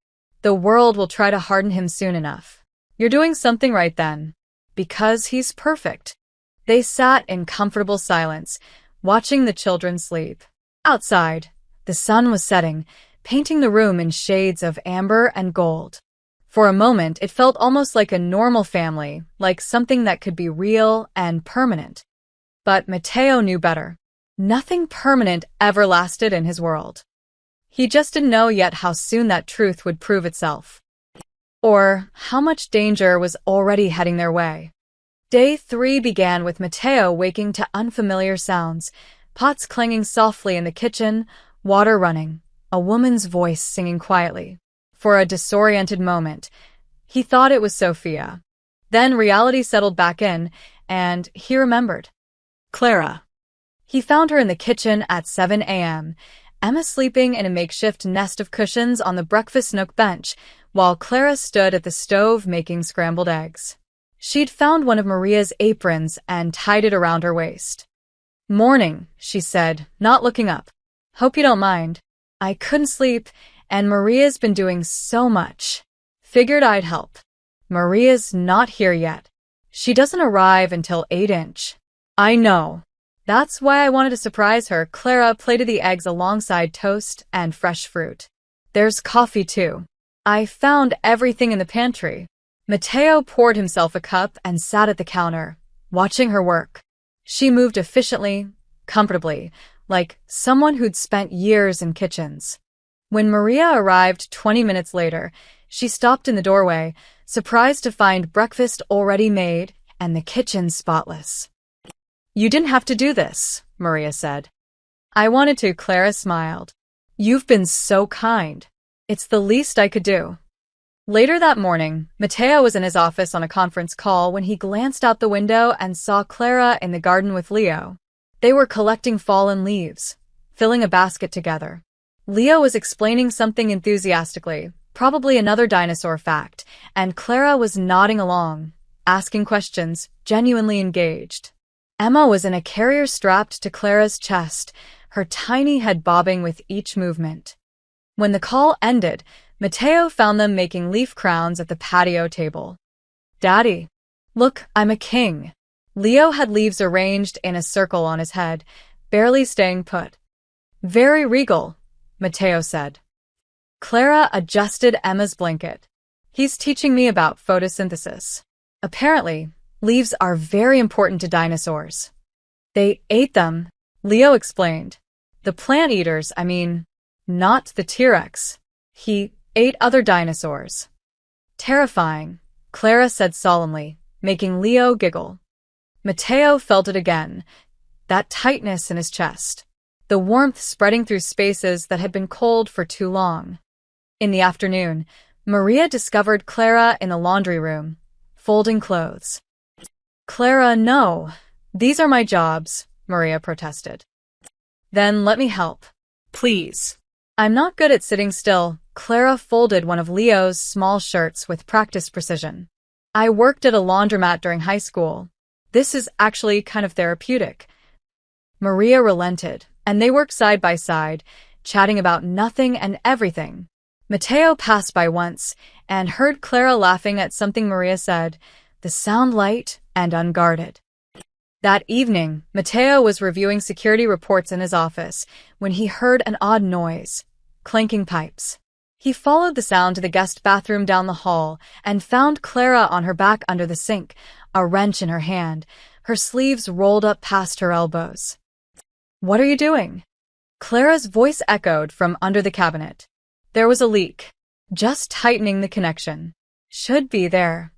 The world will try to harden him soon enough. You're doing something right then. Because he's perfect. They sat in comfortable silence, watching the children sleep. Outside, the sun was setting, painting the room in shades of amber and gold. For a moment, it felt almost like a normal family, like something that could be real and permanent. But Matteo knew better. Nothing permanent ever lasted in his world. He just didn't know yet how soon that truth would prove itself. Or how much danger was already heading their way. Day 3 began with Matteo waking to unfamiliar sounds, pots clanging softly in the kitchen, water running, a woman's voice singing quietly. For a disoriented moment, he thought it was Sophia. Then reality settled back in, and he remembered. Clara. He found her in the kitchen at 7 a.m., Emma sleeping in a makeshift nest of cushions on the breakfast nook bench, while Clara stood at the stove making scrambled eggs. She'd found one of Maria's aprons and tied it around her waist. "Morning," she said, not looking up. "Hope you don't mind. I couldn't sleep, and Maria's been doing so much. Figured I'd help. Maria's not here yet. She doesn't arrive until 8-inch. I know. That's why I wanted to surprise her." Clara plated the eggs alongside toast and fresh fruit. "There's coffee, too. I found everything in the pantry." Matteo poured himself a cup and sat at the counter, watching her work. She moved efficiently, comfortably, like someone who'd spent years in kitchens. When Maria arrived 20 minutes later, she stopped in the doorway, surprised to find breakfast already made and the kitchen spotless. "You didn't have to do this," Maria said. "I wanted to," Clara smiled. "You've been so kind. It's the least I could do." Later that morning, Matteo was in his office on a conference call when he glanced out the window and saw Clara in the garden with Leo. They were collecting fallen leaves, filling a basket together. Leo was explaining something enthusiastically, probably another dinosaur fact, and Clara was nodding along, asking questions, genuinely engaged. Emma was in a carrier strapped to Clara's chest, her tiny head bobbing with each movement. When the call ended, Matteo found them making leaf crowns at the patio table. "Daddy, look, I'm a king." Leo had leaves arranged in a circle on his head, barely staying put. "Very regal," Matteo said. Clara adjusted Emma's blanket. "He's teaching me about photosynthesis. Apparently, leaves are very important to dinosaurs. They ate them," Leo explained. "The plant eaters, I mean, not the T-Rex. He ate other dinosaurs." "Terrifying," Clara said solemnly, making Leo giggle. Matteo felt it again, that tightness in his chest, the warmth spreading through spaces that had been cold for too long. In the afternoon, Maria discovered Clara in the laundry room, folding clothes. "Clara, no. These are my jobs," Maria protested. "Then let me help. Please." "I'm not good at sitting still." Clara folded one of Leo's small shirts with practiced precision. "I worked at a laundromat during high school. This is actually kind of therapeutic." Maria relented, and they worked side by side, chatting about nothing and everything. Matteo passed by once and heard Clara laughing at something Maria said, the sound light and unguarded. That evening, Matteo was reviewing security reports in his office when he heard an odd noise, clanking pipes. He followed the sound to the guest bathroom down the hall and found Clara on her back under the sink, a wrench in her hand, her sleeves rolled up past her elbows. "What are you doing?" Clara's voice echoed from under the cabinet. "There was a leak. Just tightening the connection. Should be there."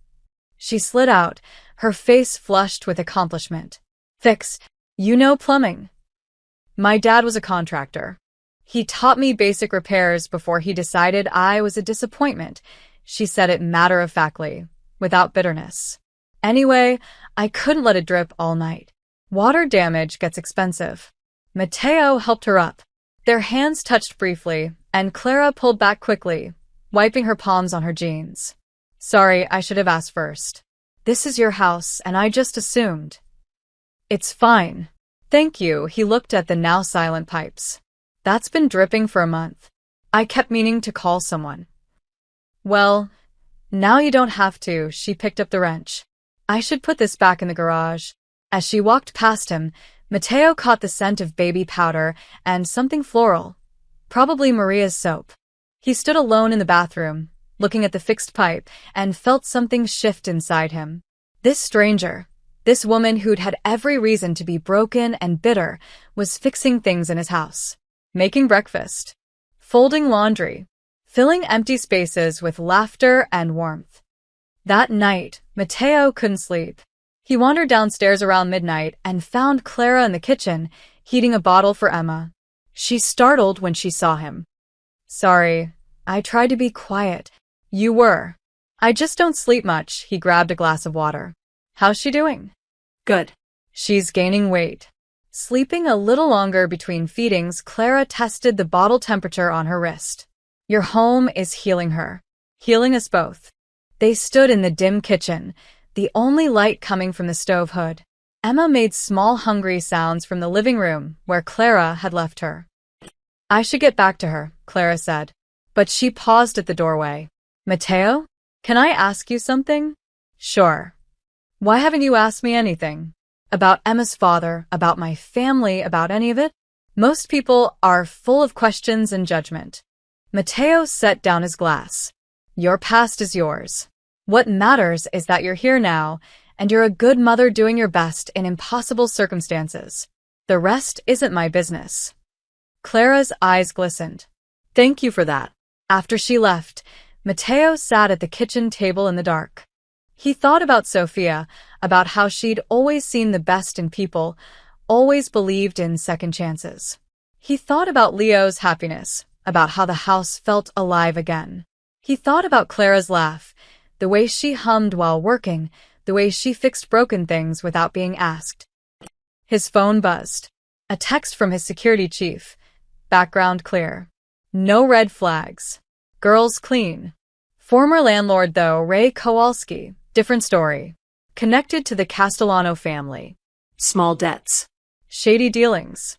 She slid out, her face flushed with accomplishment. "Fixed. You know plumbing." "My dad was a contractor. He taught me basic repairs before he decided I was a disappointment," she said it matter-of-factly, without bitterness. "Anyway, I couldn't let it drip all night. Water damage gets expensive." Matteo helped her up. Their hands touched briefly, and Clara pulled back quickly, wiping her palms on her jeans. "Sorry, I should have asked first. This is your house, and I just assumed." "It's fine. Thank you." He looked at the now silent pipes. "That's been dripping for a month. I kept meaning to call someone." Well, now you don't have to. She picked up the wrench. I should put this back in the garage. As she walked past him, Matteo caught the scent of baby powder and something floral, probably Maria's soap. He stood alone in the bathroom, looking at the fixed pipe, and felt something shift inside him. This stranger, this woman who'd had every reason to be broken and bitter, was fixing things in his house, making breakfast, folding laundry, filling empty spaces with laughter and warmth. That night, Matteo couldn't sleep. He wandered downstairs around midnight and found Clara in the kitchen, heating a bottle for Emma. She startled when she saw him. Sorry, I tried to be quiet. You were. I just don't sleep much. He grabbed a glass of water. How's she doing? Good. She's gaining weight. Sleeping a little longer between feedings, Clara tested the bottle temperature on her wrist. Your home is healing her. Healing us both. They stood in the dim kitchen, the only light coming from the stove hood. Emma made small hungry sounds from the living room where Clara had left her. I should get back to her, Clara said. But she paused at the doorway. Matteo? Can I ask you something? Sure. Why haven't you asked me anything? About Emma's father, about my family, about any of it? Most people are full of questions and judgment. Matteo set down his glass. Your past is yours. What matters is that you're here now, and you're a good mother doing your best in impossible circumstances. The rest isn't my business. Clara's eyes glistened. Thank you for that. After she left, Matteo sat at the kitchen table in the dark. He thought about Sophia, about how she'd always seen the best in people, always believed in second chances. He thought about Leo's happiness, about how the house felt alive again. He thought about Clara's laugh, the way she hummed while working, the way she fixed broken things without being asked. His phone buzzed. A text from his security chief. Background clear. No red flags. Girls clean. Former landlord though, Ray Kowalski. Different story. Connected to the Castellano family. Small debts. Shady dealings.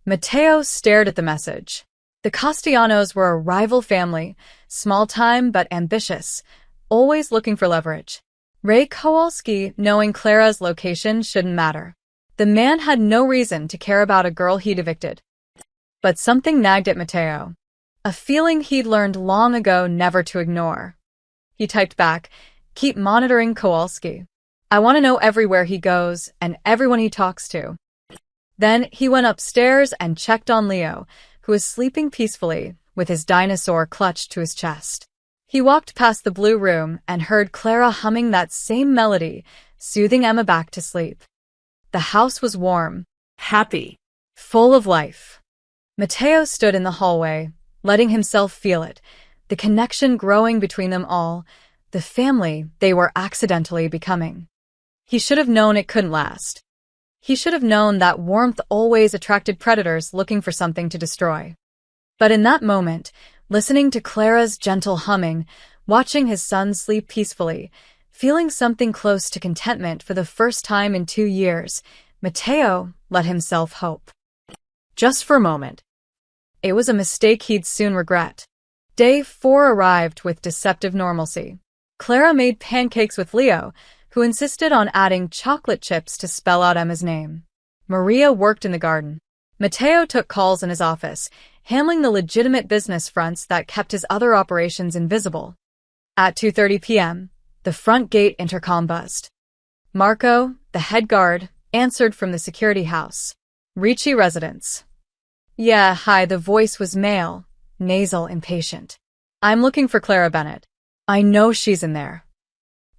Matteo stared at the message. The Castellanos were a rival family, small-time but ambitious, always looking for leverage. Ray Kowalski, knowing Clara's location, shouldn't matter. The man had no reason to care about a girl he'd evicted. But something nagged at Matteo. A feeling he'd learned long ago never to ignore. He typed back, keep monitoring Kowalski. I want to know everywhere he goes and everyone he talks to. Then he went upstairs and checked on Leo, who was sleeping peacefully with his dinosaur clutched to his chest. He walked past the blue room and heard Clara humming that same melody, soothing Emma back to sleep. The house was warm, Happy. full of life. Matteo stood in the hallway, letting himself feel it, the connection growing between them all, the family they were accidentally becoming. He should have known it couldn't last. He should have known that warmth always attracted predators looking for something to destroy. But in that moment, listening to Clara's gentle humming, watching his son sleep peacefully, feeling something close to contentment for the first time in 2 years, Matteo let himself hope. Just for a moment. It was a mistake he'd soon regret. Day 4 arrived with deceptive normalcy. Clara made pancakes with Leo, who insisted on adding chocolate chips to spell out Emma's name. Maria worked in the garden. Matteo took calls in his office, handling the legitimate business fronts that kept his other operations invisible. At 2:30 p.m., the front gate intercom buzzed. Marco, the head guard, answered from the security house. Ricci residence. Yeah, hi, the voice was male, nasal, impatient. I'm looking for Clara Bennett. I know she's in there.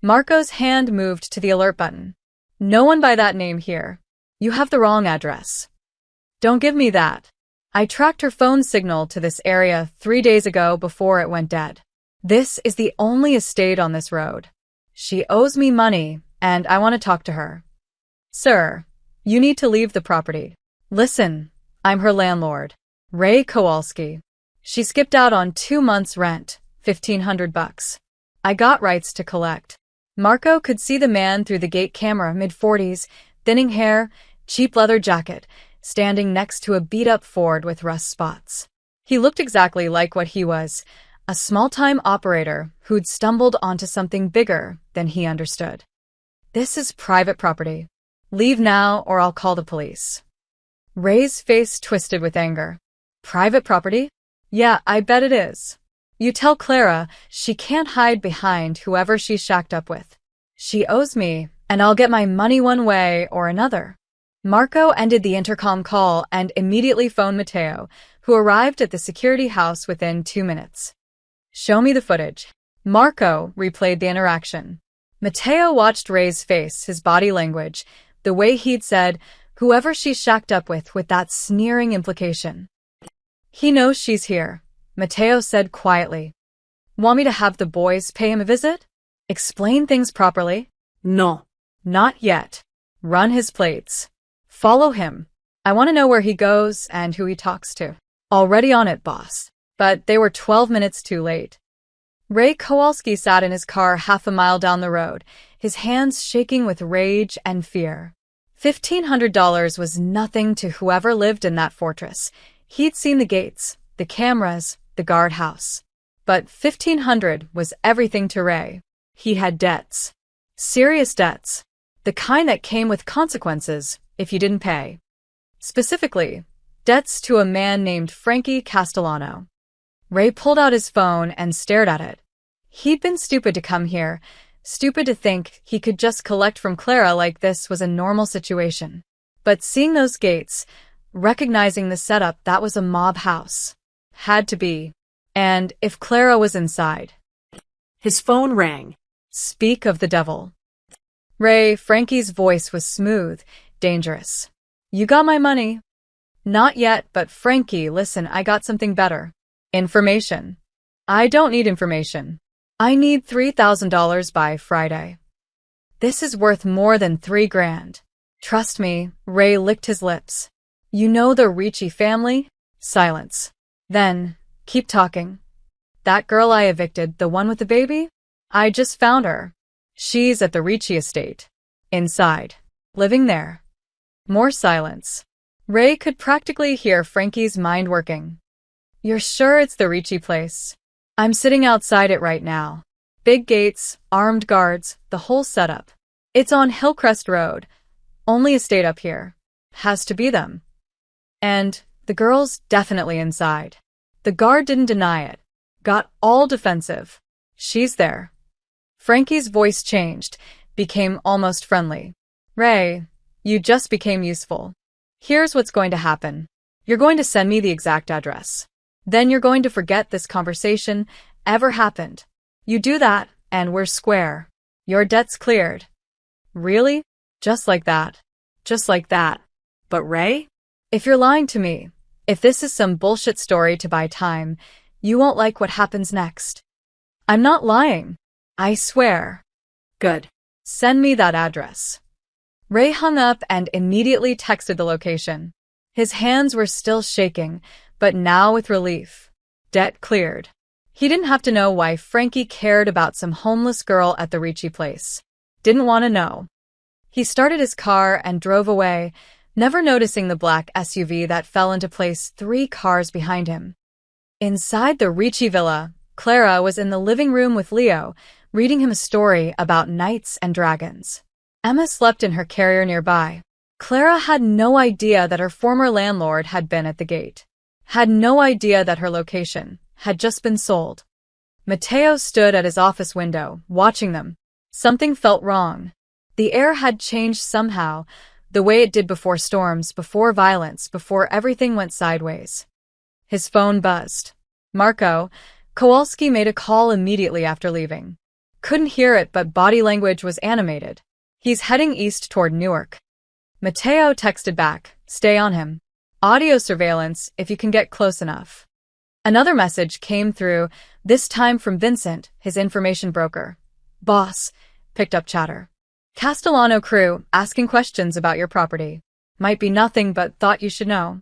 Marco's hand moved to the alert button. No one by that name here. You have the wrong address. Don't give me that. I tracked her phone signal to this area 3 days ago before it went dead. This is the only estate on this road. She owes me money, and I want to talk to her. Sir, you need to leave the property. Listen, I'm her landlord, Ray Kowalski. She skipped out on 2 months' rent, $1,500. I got rights to collect. Marco could see the man through the gate camera, mid-40s, thinning hair, cheap leather jacket, standing next to a beat-up Ford with rust spots. He looked exactly like what he was, a small-time operator who'd stumbled onto something bigger than he understood. This is private property. Leave now or I'll call the police. Ray's face twisted with anger. Private property? Yeah, I bet it is. You tell Clara she can't hide behind whoever she's shacked up with. She owes me, and I'll get my money one way or another. Marco ended the intercom call and immediately phoned Matteo, who arrived at the security house within 2 minutes. Show me the footage. Marco replayed the interaction. Matteo watched Ray's face, his body language, the way he'd said, whoever she's shacked up with that sneering implication. He knows she's here, Matteo said quietly. Want me to have the boys pay him a visit? Explain things properly? No. Not yet. Run his plates. Follow him. I want to know where he goes and who he talks to. Already on it, boss. But they were 12 minutes too late. Ray Kowalski sat in his car half a mile down the road, his hands shaking with rage and fear. $1,500 was nothing to whoever lived in that fortress. He'd seen the gates, the cameras, the guardhouse. But $1,500 was everything to Ray. He had debts. Serious debts. The kind that came with consequences if you didn't pay. Specifically, debts to a man named Frankie Castellano. Ray pulled out his phone and stared at it. He'd been stupid to come here, stupid to think he could just collect from Clara like this was a normal situation. But seeing those gates, recognizing the setup, that was a mob house. Had to be. And if Clara was inside. His phone rang. Speak of the devil. Ray, Frankie's voice was smooth, dangerous. You got my money? Not yet, but Frankie, listen, I got something better. Information. I don't need information. I need $3,000 by Friday. This is worth more than $3,000. Trust me, Ray licked his lips. You know the Ricci family? Silence. Then, keep talking. That girl I evicted, the one with the baby? I just found her. She's at the Ricci estate. Inside. Living there. More silence. Ray could practically hear Frankie's mind working. You're sure it's the Ricci place? I'm sitting outside it right now. Big gates, armed guards, the whole setup. It's on Hillcrest Road. Only estate up here. Has to be them. And the girl's definitely inside. The guard didn't deny it. Got all defensive. She's there. Frankie's voice changed, became almost friendly. Ray, you just became useful. Here's what's going to happen. You're going to send me the exact address. Then you're going to forget this conversation ever happened. You do that, and we're square. Your debt's cleared. Really? Just like that. Just like that. But Ray? If you're lying to me, if this is some bullshit story to buy time, you won't like what happens next. I'm not lying. I swear. Good. Send me that address. Ray hung up and immediately texted the location. His hands were still shaking, but now with relief. Debt cleared. He didn't have to know why Frankie cared about some homeless girl at the Ricci place. Didn't want to know. He started his car and drove away, never noticing the black SUV that fell into place 3 cars behind him. Inside the Ricci villa, Clara was in the living room with Leo, reading him a story about knights and dragons. Emma slept in her carrier nearby. Clara had no idea that her former landlord had been at the gate. Had no idea that her location had just been sold. Matteo stood at his office window, watching them. Something felt wrong. The air had changed somehow, the way it did before storms, before violence, before everything went sideways. His phone buzzed. Marco, Kowalski made a call immediately after leaving. Couldn't hear it, but body language was animated. He's heading east toward Newark. Matteo texted back, stay on him. Audio surveillance if you can get close enough. Another message came through, this time from Vincent, his information broker. Boss, picked up chatter. Castellano crew, asking questions about your property. Might be nothing, but thought you should know.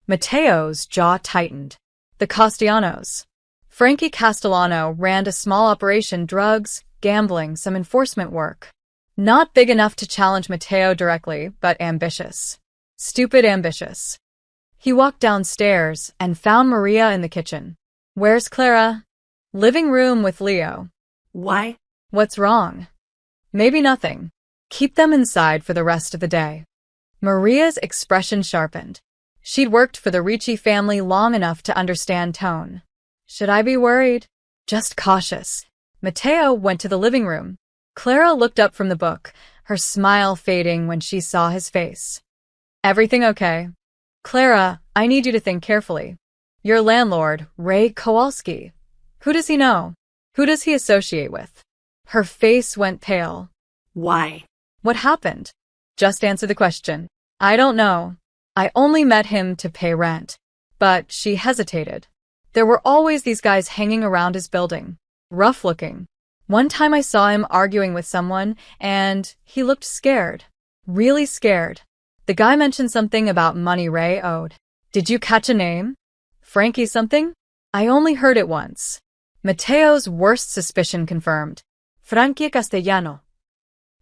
Matteo's jaw tightened. The Castellanos. Frankie Castellano ran a small operation, drugs, gambling, some enforcement work. Not big enough to challenge Matteo directly, but ambitious. Stupid ambitious. He walked downstairs and found Maria in the kitchen. Where's Clara? Living room with Leo. Why? What's wrong? Maybe nothing. Keep them inside for the rest of the day. Maria's expression sharpened. She'd worked for the Ricci family long enough to understand tone. Should I be worried? Just cautious. Matteo went to the living room. Clara looked up from the book, her smile fading when she saw his face. Everything okay? Clara, I need you to think carefully. Your landlord, Ray Kowalski. Who does he know? Who does he associate with? Her face went pale. Why? What happened? Just answer the question. I don't know. I only met him to pay rent. But she hesitated. There were always these guys hanging around his building. Rough looking. One time I saw him arguing with someone, and he looked scared. Really scared. The guy mentioned something about money Ray owed. Did you catch a name? Frankie something? I only heard it once. Matteo's worst suspicion confirmed. Frankie Castellano.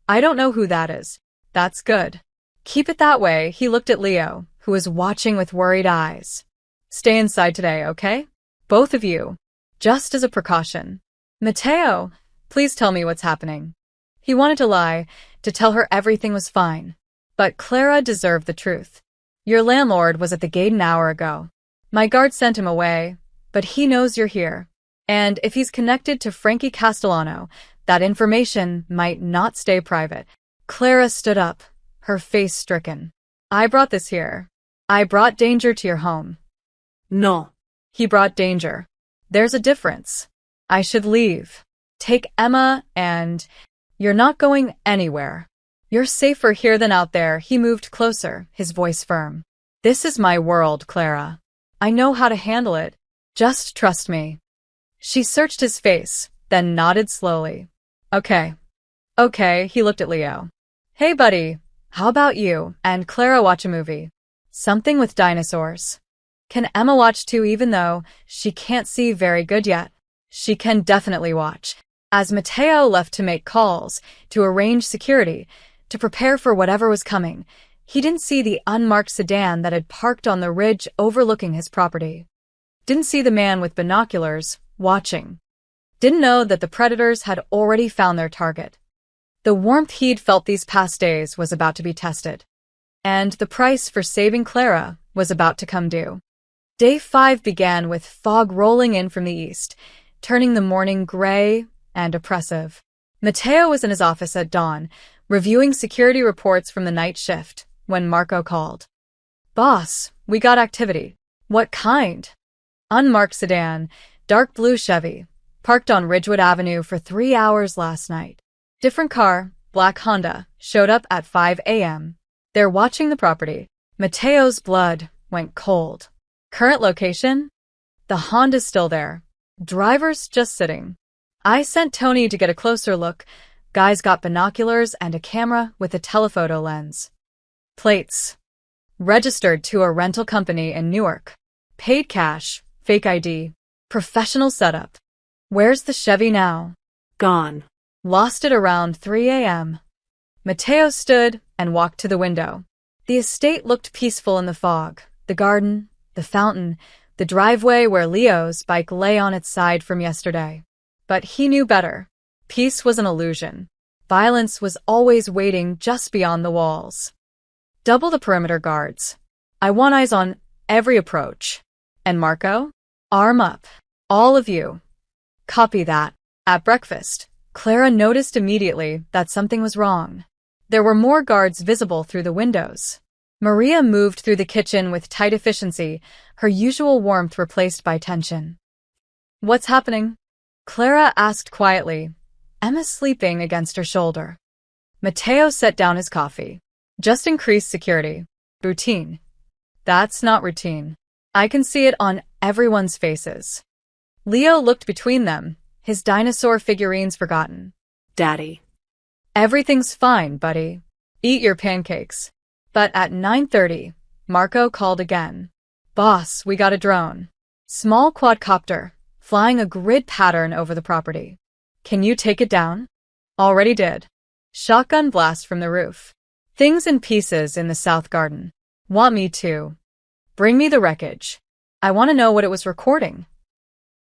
I don't know who that is. That's good. Keep it that way. He looked at Leo, who was watching with worried eyes. Stay inside today, okay? Both of you. Just as a precaution. Matteo, please tell me what's happening. He wanted to lie, to tell her everything was fine. But Clara deserved the truth. Your landlord was at the gate an hour ago. My guard sent him away, but he knows you're here. And if he's connected to Frankie Castellano, that information might not stay private. Clara stood up, her face stricken. I brought this here. I brought danger to your home. No. He brought danger. There's a difference. I should leave. Take Emma and... You're not going anywhere. You're safer here than out there. He moved closer, his voice firm. This is my world, Clara. I know how to handle it. Just trust me. She searched his face, then nodded slowly. Okay. Okay, he looked at Leo. Hey, buddy. How about you and Clara watch a movie? Something with dinosaurs. Can Emma watch too even though she can't see very good yet? She can definitely watch. As Matteo left to make calls, to arrange security, to prepare for whatever was coming, he didn't see the unmarked sedan that had parked on the ridge overlooking his property. Didn't see the man with binoculars, watching. Didn't know that the predators had already found their target. The warmth he'd felt these past days was about to be tested. And the price for saving Clara was about to come due. Day 5 began with fog rolling in from the east, turning the morning gray and oppressive. Matteo was in his office at dawn, reviewing security reports from the night shift, when Marco called. Boss, we got activity. What kind? Unmarked sedan, dark blue Chevy, parked on Ridgewood Avenue for 3 hours last night. Different car, black Honda, showed up at 5 a.m. They're watching the property. Matteo's blood went cold. Current location? The Honda's still there. Driver's just sitting. I sent Tony to get a closer look. Guy's got binoculars and a camera with a telephoto lens. Plates. Registered to a rental company in Newark. Paid cash, fake ID, professional setup. Where's the Chevy now? Gone. Lost it around 3 a.m. Matteo stood and walked to the window. The estate looked peaceful in the fog. The garden, the fountain, the driveway where Leo's bike lay on its side from yesterday. But he knew better. Peace was an illusion. Violence was always waiting just beyond the walls. Double the perimeter guards. I want eyes on every approach. And Marco? Arm up. All of you. Copy that. At breakfast, Clara noticed immediately that something was wrong. There were more guards visible through the windows. Maria moved through the kitchen with tight efficiency, her usual warmth replaced by tension. What's happening? Clara asked quietly, Emma sleeping against her shoulder. Matteo set down his coffee. Just increased security. Routine. That's not routine. I can see it on everyone's faces. Leo looked between them, his dinosaur figurines forgotten. Daddy. Everything's fine, buddy. Eat your pancakes. But at 9:30, Marco called again. Boss, we got a drone. Small quadcopter, flying a grid pattern over the property. Can you take it down? Already did. Shotgun blast from the roof. Things in pieces in the south garden. Want me to? Bring me the wreckage. I want to know what it was recording.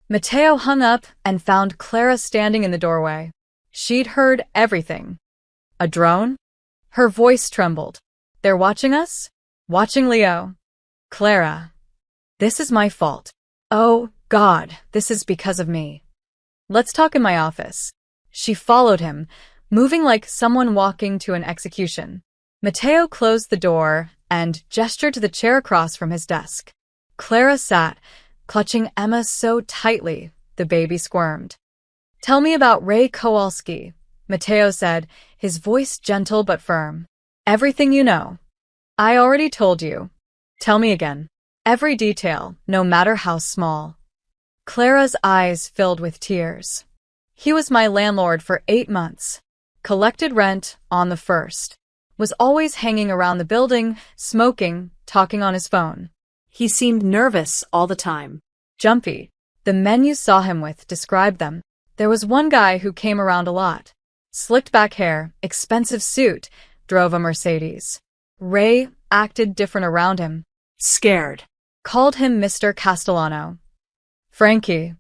Matteo hung up and found Clara standing in the doorway. She'd heard everything. A drone? Her voice trembled. They're watching us? Watching Leo. Clara. This is my fault. Oh, God, this is because of me. Let's talk in my office. She followed him, moving like someone walking to an execution. Matteo closed the door and gestured to the chair across from his desk. Clara sat, clutching Emma so tightly, the baby squirmed. Tell me about Ray Kowalski, Matteo said, his voice gentle but firm. Everything you know. I already told you. Tell me again. Every detail, no matter how small. Clara's eyes filled with tears. He was my landlord for 8 months. Collected rent on the first. Was always hanging around the building, smoking, talking on his phone. He seemed nervous all the time. Jumpy. The men you saw him with described them. There was one guy who came around a lot. Slicked back hair, expensive suit, drove a Mercedes. Ray acted different around him. Scared. Called him Mr. Castellano. Frankie.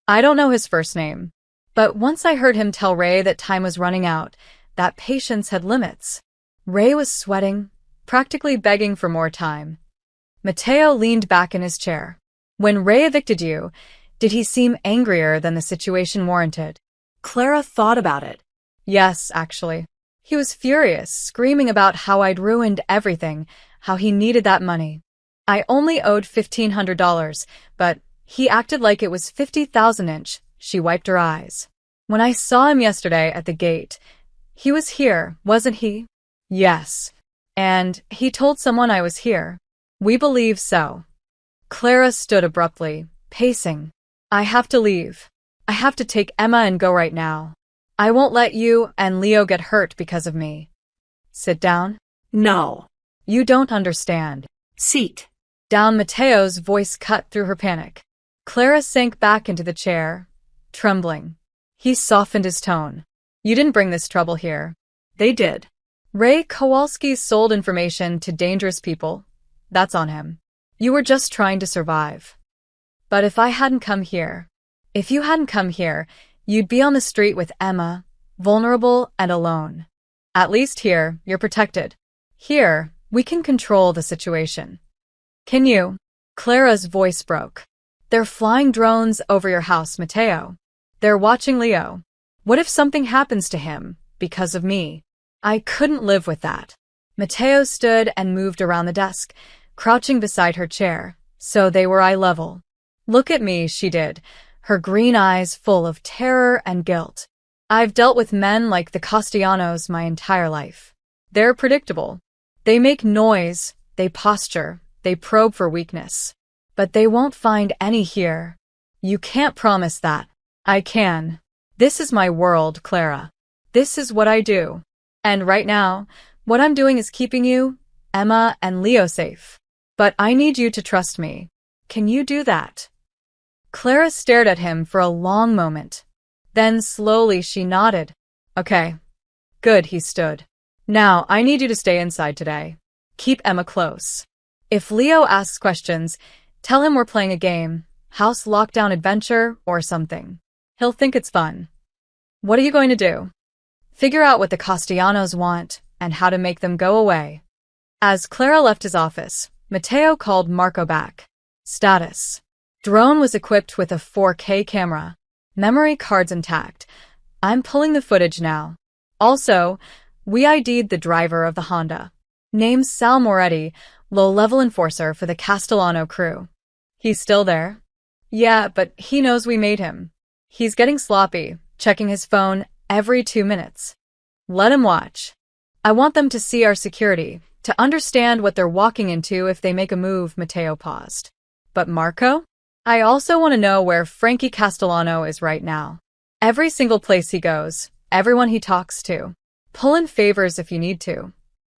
I don't know his first name. But once I heard him tell Ray that time was running out, that patience had limits. Ray was sweating, practically begging for more time. Matteo leaned back in his chair. When Ray evicted you, did he seem angrier than the situation warranted? Clara thought about it. Yes, actually. He was furious, screaming about how I'd ruined everything, how he needed that money. I only owed $1,500, but he acted like it was 50,000-inch. She wiped her eyes. When I saw him yesterday at the gate, he was here, wasn't he? Yes. And he told someone I was here. We believe so. Clara stood abruptly, pacing. I have to leave. I have to take Emma and go right now. I won't let you and Leo get hurt because of me. Sit down. No. You don't understand. Seat. Down. Matteo's voice cut through her panic. Clara sank back into the chair, trembling. He softened his tone. You didn't bring this trouble here. They did. Ray Kowalski sold information to dangerous people. That's on him. You were just trying to survive. But if you hadn't come here, you'd be on the street with Emma, vulnerable and alone. At least here, you're protected. Here, we can control the situation. Can you? Clara's voice broke. They're flying drones over your house, Matteo. They're watching Leo. What if something happens to him, because of me? I couldn't live with that. Matteo stood and moved around the desk, crouching beside her chair, so they were eye level. Look at me, she did, her green eyes full of terror and guilt. I've dealt with men like the Castellanos my entire life. They're predictable. They make noise, they posture, they probe for weakness. But they won't find any here. You can't promise that. I can. This is my world, Clara. This is what I do. And right now, what I'm doing is keeping you, Emma, and Leo safe. But I need you to trust me. Can you do that? Clara stared at him for a long moment. Then slowly she nodded. Okay. Good, he stood. Now, I need you to stay inside today. Keep Emma close. If Leo asks questions, tell him we're playing a game, house lockdown adventure, or something. He'll think it's fun. What are you going to do? Figure out what the Castellanos want and how to make them go away. As Clara left his office, Matteo called Marco back. Status. Drone was equipped with a 4K camera. Memory cards intact. I'm pulling the footage now. Also, we ID'd the driver of the Honda. Named Sal Moretti, low-level enforcer for the Castellano crew. He's still there? Yeah, but he knows we made him. He's getting sloppy, checking his phone every 2 minutes. Let him watch. I want them to see our security, to understand what they're walking into if they make a move, Matteo paused. But Marco? I also want to know where Frankie Castellano is right now. Every single place he goes, everyone he talks to. Pull in favors if you need to.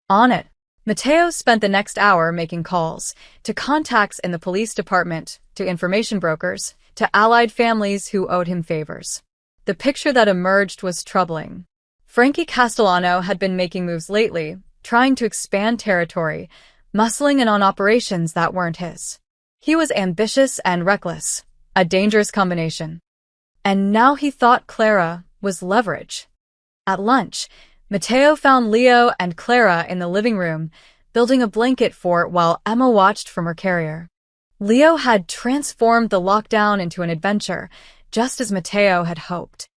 On it. Matteo spent the next hour making calls to contacts in the police department, to information brokers, to allied families who owed him favors. The picture that emerged was troubling. Frankie Castellano had been making moves lately, trying to expand territory, muscling in on operations that weren't his. He was ambitious and reckless, A dangerous combination. And now he thought Clara was leverage. At lunch, Mateo found Leo and Clara in the living room, building a blanket fort while Emma watched from her carrier. Leo had transformed the lockdown into an adventure, just as Mateo had hoped.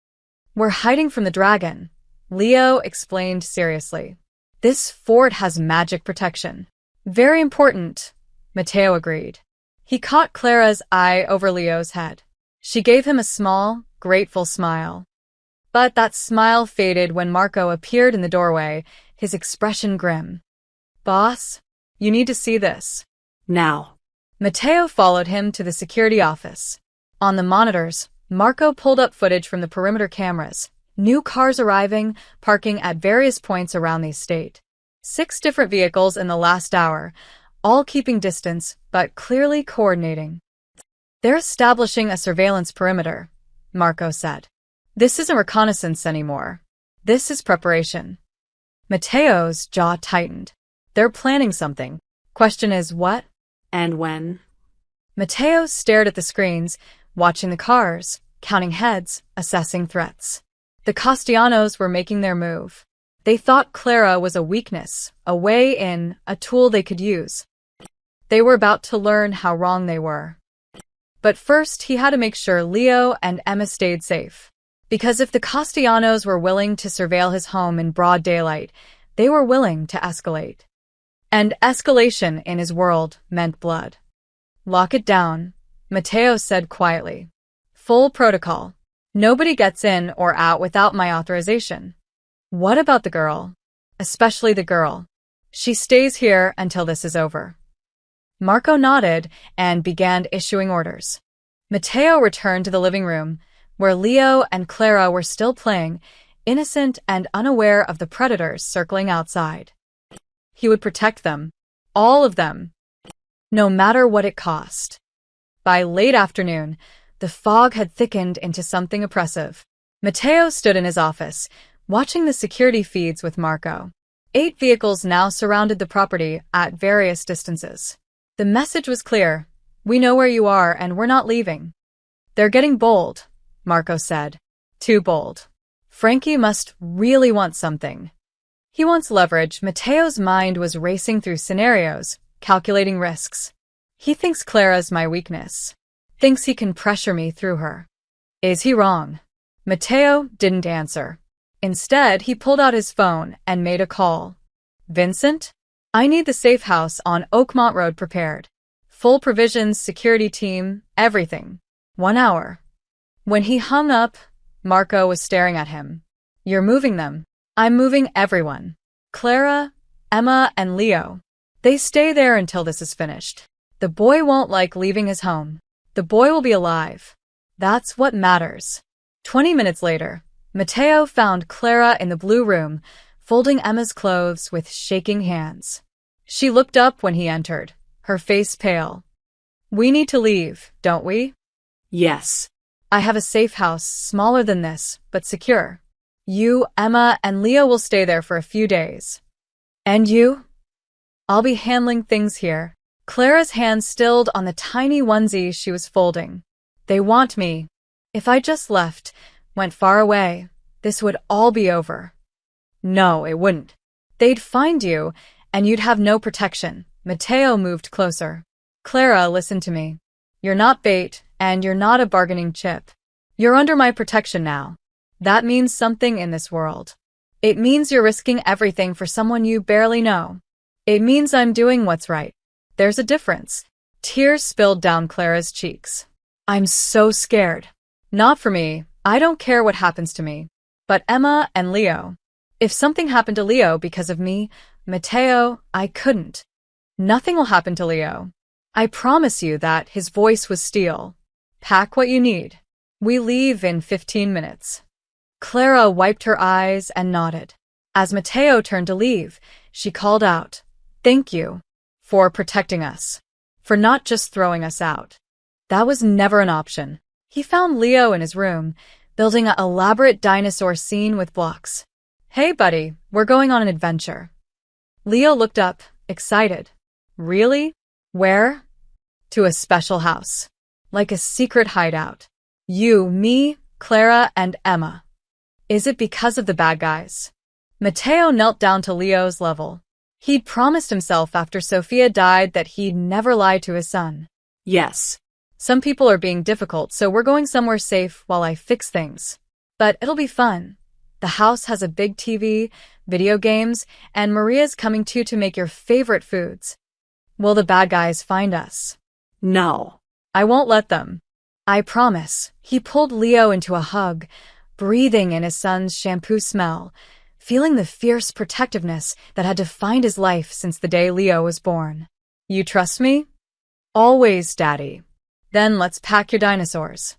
"We're hiding from the dragon," Leo explained seriously. "This fort has magic protection." "Very important," Mateo agreed. He caught Clara's eye over Leo's head. She gave him a small, grateful smile. But that smile faded when Marco appeared in the doorway, his expression grim. "Boss, you need to see this." Now. Mateo followed him to the security office. On the monitors, Marco pulled up footage from the perimeter cameras. New cars arriving, parking at various points around the estate. 6 different vehicles in the last hour, all keeping distance, but clearly coordinating. "They're establishing a surveillance perimeter," Marco said. "This isn't reconnaissance anymore. This is preparation." Mateo's jaw tightened. They're planning something. Question is what? And when? Mateo stared at the screens, watching the cars, counting heads, assessing threats. The Castellanos were making their move. They thought Clara was a weakness, a way in, a tool they could use. They were about to learn how wrong they were. But first, he had to make sure Leo and Emma stayed safe. Because if the Castellanos were willing to surveil his home in broad daylight, they were willing to escalate. And escalation in his world meant blood. "Lock it down," Mateo said quietly. "Full protocol. Nobody gets in or out without my authorization." "What about the girl?" "Especially the girl. She stays here until this is over." Marco nodded and began issuing orders. Mateo returned to the living room, where Leo and Clara were still playing, innocent and unaware of the predators circling outside. He would protect them, all of them, no matter what it cost. By late afternoon, the fog had thickened into something oppressive. Mateo stood in his office, watching the security feeds with Marco. 8 vehicles now surrounded the property at various distances. The message was clear. "We know where you are and we're not leaving." "They're getting bold," Marco said. "Too bold. Frankie must really want something. He wants leverage." Mateo's mind was racing through scenarios, calculating risks. "He thinks Clara's my weakness. Thinks he can pressure me through her." Is he wrong? Mateo didn't answer. Instead, he pulled out his phone and made a call. "Vincent? I need the safe house on Oakmont Road prepared. Full provisions, security team, everything. 1 hour." When he hung up, Marco was staring at him. "You're moving them." "I'm moving everyone. Clara, Emma, and Leo. They stay there until this is finished. The boy won't like leaving his home. The boy will be alive. That's what matters." 20 minutes later, Mateo found Clara in the blue room, folding Emma's clothes with shaking hands. She looked up when he entered, her face pale. "We need to leave, don't we?" "Yes." "I have a safe house, smaller than this, but secure. You, Emma, and Leo will stay there for a few days. And you?" "I'll be handling things here." Clara's hand stilled on the tiny onesie she was folding. "They want me. If I just left, went far away, this would all be over." "No, it wouldn't. They'd find you, and you'd have no protection." Mateo moved closer. "Clara, listen to me. You're not bait, and you're not a bargaining chip. You're under my protection now. That means something in this world. It means you're risking everything for someone you barely know. It means I'm doing what's right. There's a difference." Tears spilled down Clara's cheeks. "I'm so scared. Not for me. I don't care what happens to me. But Emma and Leo. If something happened to Leo because of me, Mateo, I couldn't. Nothing will happen to Leo. I promise you that." His voice was steel. "Pack what you need. We leave in 15 minutes. Clara wiped her eyes and nodded. As Mateo turned to leave, she called out, "Thank you for protecting us, for not just throwing us out." That was never an option. He found Leo in his room, building an elaborate dinosaur scene with blocks. "Hey, buddy, we're going on an adventure." Leo looked up, excited. "Really? Where?" "To a special house. like a secret hideout. You, me, Clara, and Emma. Is it because of the bad guys? Matteo knelt down to Leo's level. He'd promised himself after Sophia died that he'd never lie to his son. Yes. Some people are being difficult, so we're going somewhere safe while I fix things. But it'll be fun. The house has a big TV, video games, and Maria's coming too to make your favorite foods. Will the bad guys find us? No. I won't let them. I promise. He pulled Leo into a hug, breathing in his son's shampoo smell, feeling the fierce protectiveness that had defined his life since the day Leo was born. You trust me? Always, Daddy. Then let's pack your dinosaurs.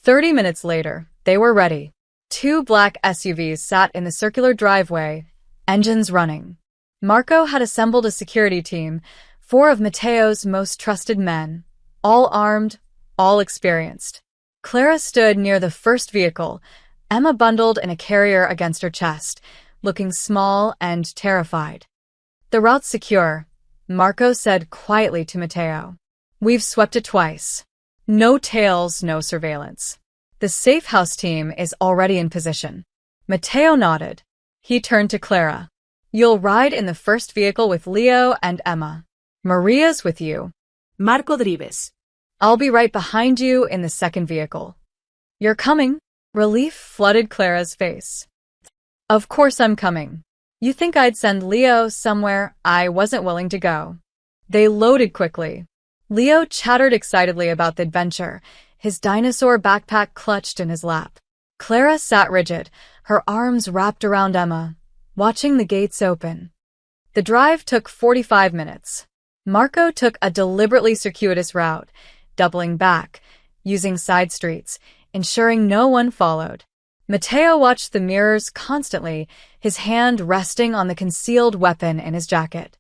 30 minutes later, they were ready. 2 black SUVs sat in the circular driveway, engines running. Marco had assembled a security team, 4 of Matteo's most trusted men, all armed, all experienced. Clara stood near the first vehicle, Emma bundled in a carrier against her chest, looking small and terrified. The route's secure, Marco said quietly to Matteo. We've swept it twice. No tails, no surveillance. The safe house team is already in position. Matteo nodded. He turned to Clara. You'll ride in the first vehicle with Leo and Emma. Maria's with you. Marco drives. I'll be right behind you in the second vehicle. You're coming? Relief flooded Clara's face. Of course I'm coming. You think I'd send Leo somewhere I wasn't willing to go? They loaded quickly. Leo chattered excitedly about the adventure, his dinosaur backpack clutched in his lap. Clara sat rigid, her arms wrapped around Emma, watching the gates open. The drive took 45 minutes. Marco took a deliberately circuitous route, doubling back, using side streets, ensuring no one followed. Matteo watched the mirrors constantly, his hand resting on the concealed weapon in his jacket.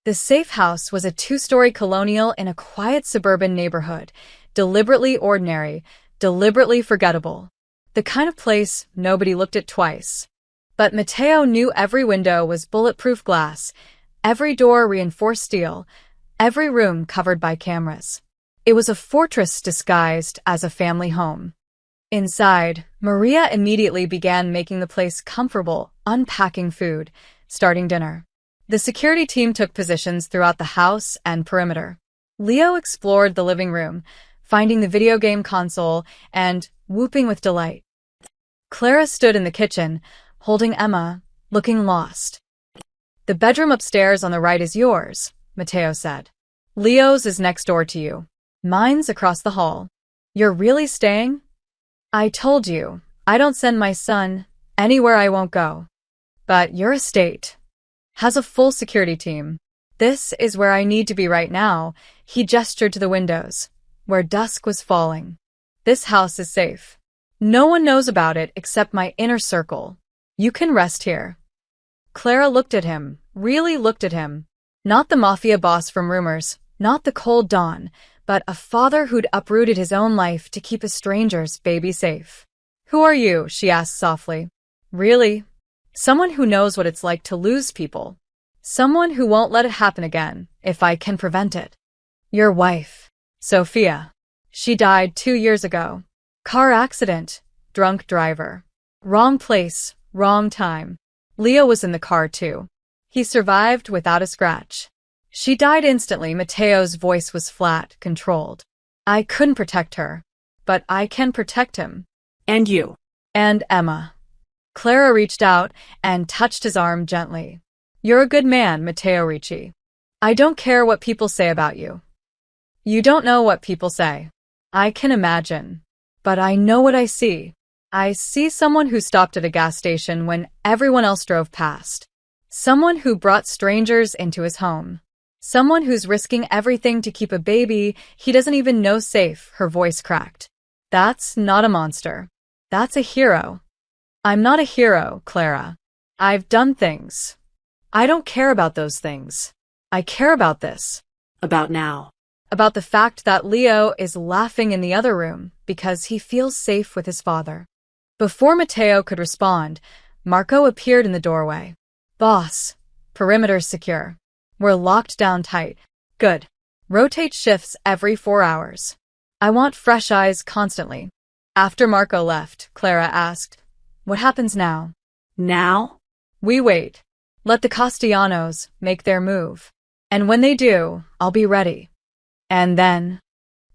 The safe house was a 2-story colonial in a quiet suburban neighborhood, deliberately ordinary, deliberately forgettable. The kind of place nobody looked at twice. But Matteo knew every window was bulletproof glass, every door reinforced steel, every room covered by cameras. It was a fortress disguised as a family home. Inside, Maria immediately began making the place comfortable, unpacking food, starting dinner. The security team took positions throughout the house and perimeter. Leo explored the living room, finding the video game console and whooping with delight. Clara stood in the kitchen, holding Emma, looking lost. The bedroom upstairs on the right is yours, Matteo said. Leo's is next door to you. Mine's across the hall. You're really staying? I told you, I don't send my son anywhere I won't go. But your estate has a full security team. This is where I need to be right now, he gestured to the windows, where dusk was falling. This house is safe. No one knows about it except my inner circle. You can rest here. Clara looked at him, really looked at him. Not the mafia boss from rumors, not the cold Don, but a father who'd uprooted his own life to keep a stranger's baby safe. Who are you? She asked softly. Really? Someone who knows what it's like to lose people. Someone who won't let it happen again, if I can prevent it. Your wife, Sophia. She died 2 years ago. Car accident, drunk driver. Wrong place, wrong time. Leo was in the car too. He survived without a scratch. She died instantly. Matteo's voice was flat, controlled. I couldn't protect her, but I can protect him. And you. And Emma. Clara reached out and touched his arm gently. You're a good man, Matteo Ricci. I don't care what people say about you. You don't know what people say. I can imagine. But I know what I see. I see someone who stopped at a gas station when everyone else drove past. Someone who brought strangers into his home. Someone who's risking everything to keep a baby he doesn't even know safe, her voice cracked. That's not a monster. That's a hero. I'm not a hero, Clara. I've done things. I don't care about those things. I care about this. About now. About the fact that Leo is laughing in the other room because he feels safe with his father. Before Matteo could respond, Marco appeared in the doorway. Boss, perimeter's secure. We're locked down tight. Good. Rotate shifts every 4 hours. I want fresh eyes constantly. After Marco left, Clara asked, "What happens now?" Now? We wait. Let the Castellanos make their move. And when they do, I'll be ready. And then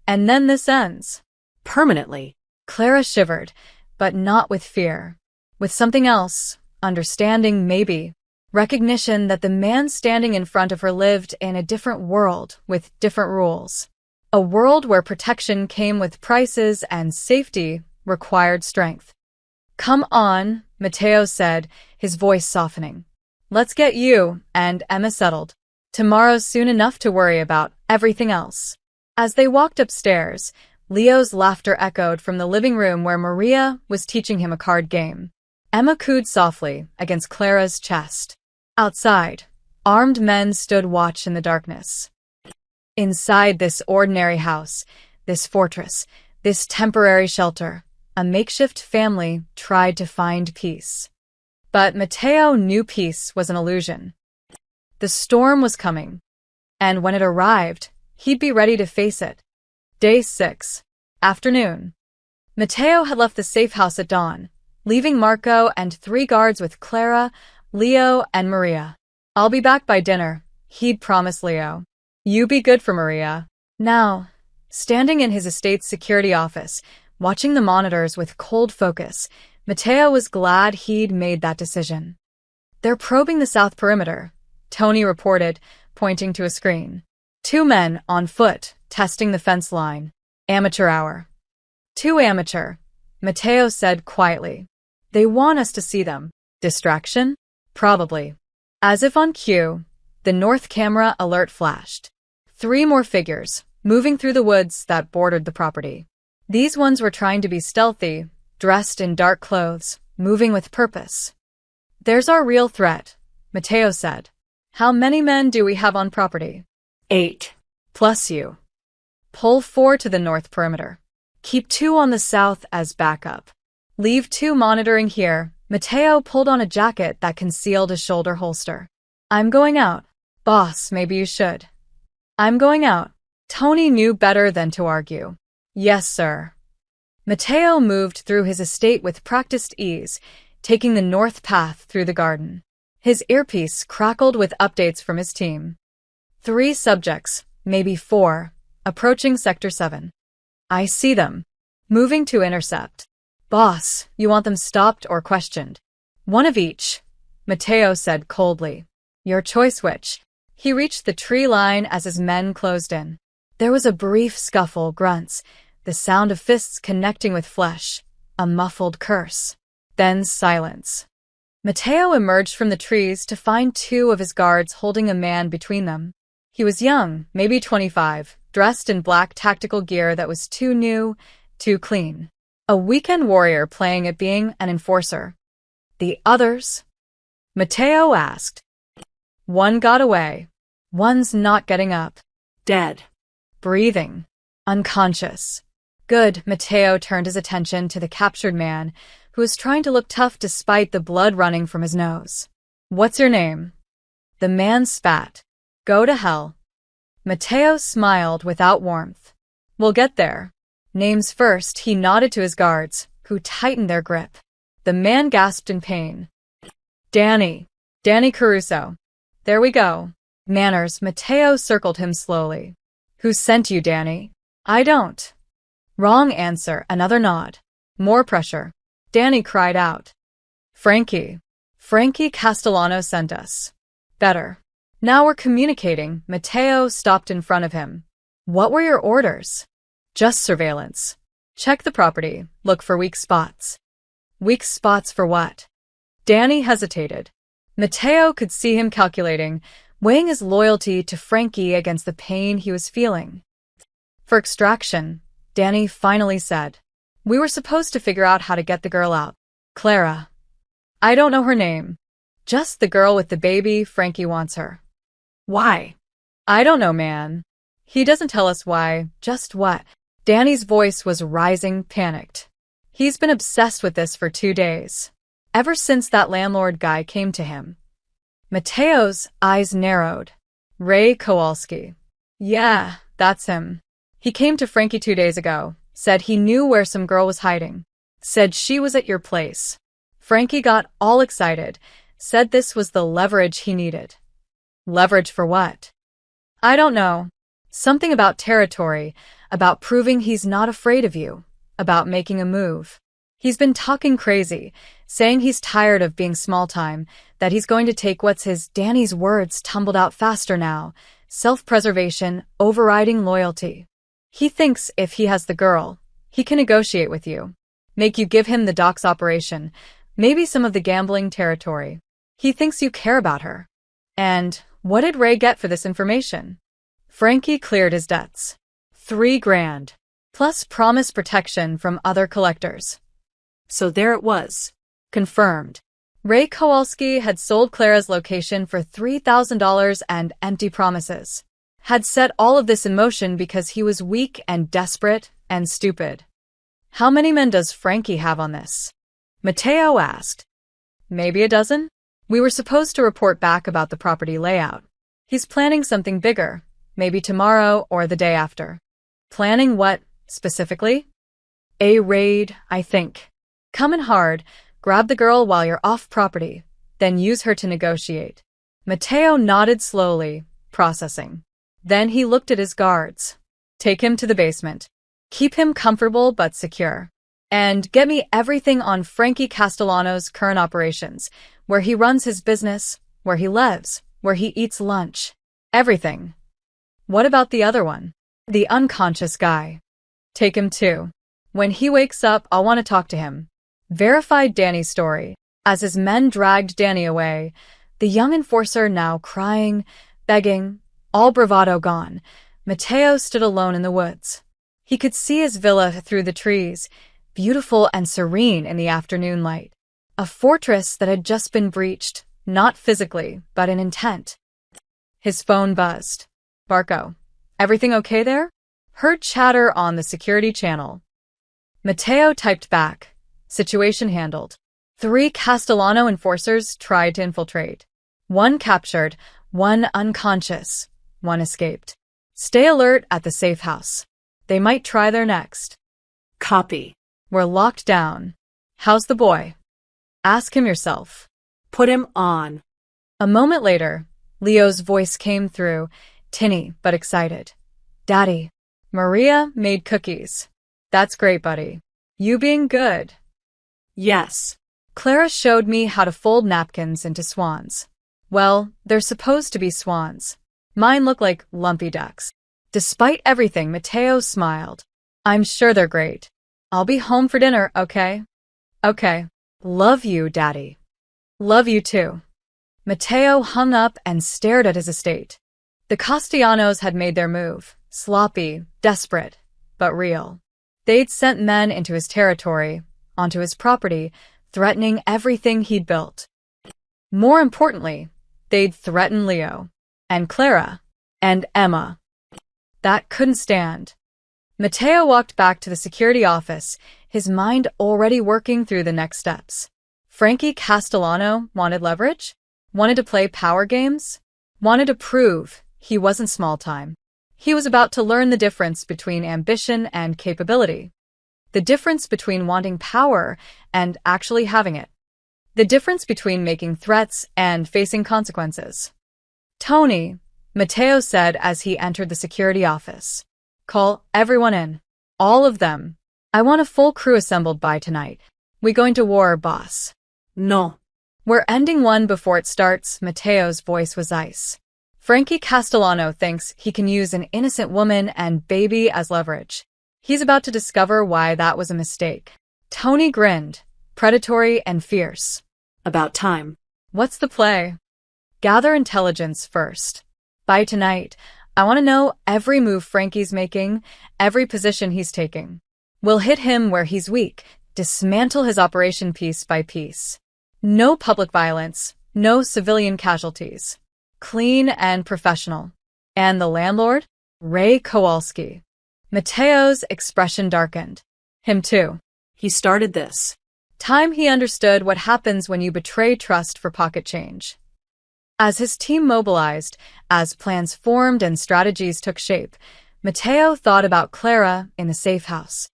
this ends. Permanently. Clara shivered, but not with fear. With something else, understanding maybe, recognition that the man standing in front of her lived in a different world with different rules. A world where protection came with prices and safety required strength. "Come on," Matteo said, his voice softening. "Let's get you and Emma settled. Tomorrow's soon enough to worry about everything else." As they walked upstairs, Leo's laughter echoed from the living room where Maria was teaching him a card game. Emma cooed softly against Clara's chest. Outside, armed men stood watch in the darkness. Inside this ordinary house, this fortress, this temporary shelter, a makeshift family tried to find peace. But Matteo knew peace was an illusion. The storm was coming, and when it arrived, he'd be ready to face it. Day 6. Afternoon. Matteo had left the safe house at dawn, leaving Marco and 3 guards with Clara, Leo, and Maria. "I'll be back by dinner," he'd promised Leo. "You be good for Maria." Now, standing in his estate's security office, watching the monitors with cold focus, Matteo was glad he'd made that decision. "They're probing the south perimeter," Tony reported, pointing to a screen. 2 men on foot, testing the fence line. "Amateur hour." "Too amateur," Matteo said quietly. "They want us to see them." Distraction? Probably. As if on cue, the north camera alert flashed. 3 more figures, moving through the woods that bordered the property. These ones were trying to be stealthy, dressed in dark clothes, moving with purpose. "There's our real threat," Matteo said. "How many men do we have on property?" 8. "Plus you. Pull 4 to the north perimeter. Keep 2 on the south as backup. Leave 2 monitoring here." Matteo pulled on a jacket that concealed a shoulder holster. "I'm going out." "Boss, maybe you should." "I'm going out." Tony knew better than to argue. "Yes, sir." Matteo moved through his estate with practiced ease, taking the north path through the garden. His earpiece crackled with updates from his team. 3 subjects, maybe 4, approaching Sector 7. "I see them. Moving to intercept." "Boss, you want them stopped or questioned?" "One of each," Matteo said coldly. "Your choice which." He reached the tree line as his men closed in. There was a brief scuffle, grunts, the sound of fists connecting with flesh, a muffled curse. Then silence. Matteo emerged from the trees to find 2 of his guards holding a man between them. He was young, maybe 25, dressed in black tactical gear that was too new, too clean. A weekend warrior playing at being an enforcer. "The others?" Matteo asked. "One got away. One's not getting up." Dead. "Breathing. Unconscious." "Good." Matteo turned his attention to the captured man, who was trying to look tough despite the blood running from his nose. "What's your name?" The man spat. "Go to hell." Matteo smiled without warmth. "We'll get there." "Names first." He nodded to his guards, who tightened their grip. The man gasped in pain. "Danny. Danny Caruso." "There we go." "Manners." Matteo circled him slowly. "Who sent you, Danny?" "I don't." "Wrong answer." Another nod. More pressure. Danny cried out. "Frankie. Frankie Castellano sent us." "Better. Now we're communicating." Matteo stopped in front of him. "What were your orders?" "Just surveillance. Check the property. Look for weak spots." "Weak spots for what?" Danny hesitated. Matteo could see him calculating, weighing his loyalty to Frankie against the pain he was feeling. "For extraction," Danny finally said. "We were supposed to figure out how to get the girl out." "Clara." "I don't know her name. Just the girl with the baby. Frankie wants her." "Why?" "I don't know, man. He doesn't tell us why, just what." Danny's voice was rising, panicked. "He's been obsessed with this for 2 days. Ever since that landlord guy came to him." Matteo's eyes narrowed. "Ray Kowalski." "Yeah, that's him. He came to Frankie 2 days ago, said he knew where some girl was hiding, said she was at your place. Frankie got all excited, said this was the leverage he needed. Leverage for what? I don't know. Something about territory, about proving he's not afraid of you, about making a move. He's been talking crazy, saying he's tired of being small time, that he's going to take what's his Danny's words tumbled out faster now, self-preservation overriding loyalty. He thinks if he has the girl, he can negotiate with you, make you give him the docks operation, maybe some of the gambling territory. He thinks you care about her. And what did Ray get for this information? Frankie cleared his debts. $3,000, plus promised protection from other collectors. So there it was. Confirmed. Ray Kowalski had sold Clara's location for $3,000 and empty promises. Had set all of this in motion because he was weak and desperate and stupid. How many men does Frankie have on this? Mateo asked. Maybe a dozen? We were supposed to report back about the property layout. He's planning something bigger, maybe tomorrow or the day after. Planning what, specifically? A raid, I think. Come in hard, grab the girl while you're off property, then use her to negotiate. Mateo nodded slowly, processing. Then he looked at his guards. Take him to the basement. Keep him comfortable but secure. And get me everything on Frankie Castellano's current operations, where he runs his business, where he lives, where he eats lunch. Everything. What about the other one? The unconscious guy. Take him too. When he wakes up, I'll want to talk to him. Verified Danny's story. As his men dragged Danny away, the young enforcer now crying, begging, all bravado gone, Mateo stood alone in the woods. He could see his villa through the trees, beautiful and serene in the afternoon light. A fortress that had just been breached, not physically, but in intent. His phone buzzed. Barco, everything okay there? Heard chatter on the security channel. Mateo typed back. Situation handled. 3 Castellano enforcers tried to infiltrate. 1 captured, 1 unconscious, 1 escaped. Stay alert at the safe house. They might try their next. Copy. We're locked down. How's the boy? Ask him yourself. Put him on. A moment later, Leo's voice came through, tinny but excited. Daddy, Maria made cookies. That's great, buddy. You being good. Yes. Clara showed me how to fold napkins into swans. Well, they're supposed to be swans. Mine look like lumpy ducks. Despite everything, Mateo smiled. I'm sure they're great. I'll be home for dinner, okay? Okay. Love you, Daddy. Love you too. Mateo hung up and stared at his estate. The Castellanos had made their move, sloppy, desperate, but real. They'd sent men into his territory, onto his property, threatening everything he'd built. More importantly, they'd threatened Leo, and Clara, and Emma. That couldn't stand. Mateo walked back to the security office, his mind already working through the next steps. Frankie Castellano wanted leverage? Wanted to play power games? Wanted to prove he wasn't small time. He was about to learn the difference between ambition and capability. The difference between wanting power and actually having it. The difference between making threats and facing consequences. Tony, Mateo said as he entered the security office. Call everyone in. All of them. I want a full crew assembled by tonight. We going to war, boss? No. We're ending one before it starts, Mateo's voice was ice. Frankie Castellano thinks he can use an innocent woman and baby as leverage. He's about to discover why that was a mistake. Tony grinned, predatory and fierce. About time. What's the play? Gather intelligence first. By tonight, I want to know every move Frankie's making, every position he's taking. We'll hit him where he's weak, dismantle his operation piece by piece. No public violence, no civilian casualties. Clean and professional. And the landlord? Ray Kowalski. Mateo's expression darkened. Him too. He started this. Time he understood what happens when you betray trust for pocket change. As his team mobilized, as plans formed and strategies took shape, Matteo thought about Clara in the safe house,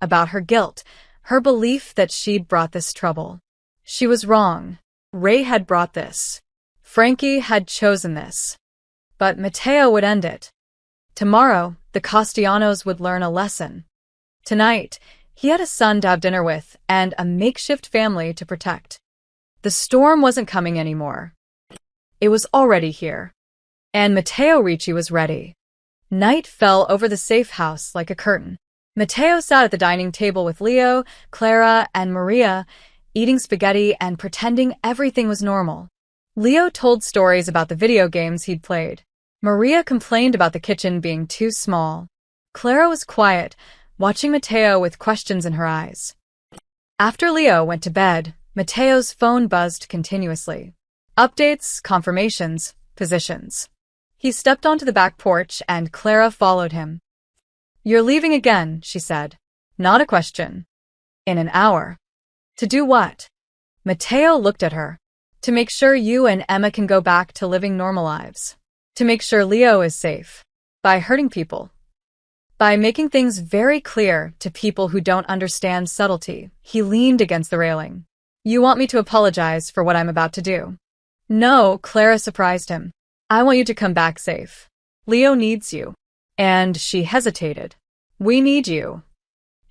about her guilt, her belief that she'd brought this trouble. She was wrong. Ray had brought this. Frankie had chosen this. But Matteo would end it. Tomorrow, the Castellanos would learn a lesson. Tonight, he had a son to have dinner with and a makeshift family to protect. The storm wasn't coming anymore. It was already here. And Matteo Ricci was ready. Night fell over the safe house like a curtain. Matteo sat at the dining table with Leo, Clara, and Maria, eating spaghetti and pretending everything was normal. Leo told stories about the video games he'd played. Maria complained about the kitchen being too small. Clara was quiet, watching Matteo with questions in her eyes. After Leo went to bed, Matteo's phone buzzed continuously. Updates, confirmations, positions. He stepped onto the back porch and Clara followed him. "You're leaving again," she said. "Not a question." "In an hour." "To do what?" Matteo looked at her. "To make sure you and Emma can go back to living normal lives. To make sure Leo is safe. By hurting people. By making things very clear to people who don't understand subtlety." He leaned against the railing. "You want me to apologize for what I'm about to do?" "No," Clara surprised him. "I want you to come back safe. Leo needs you." And she hesitated. "We need you."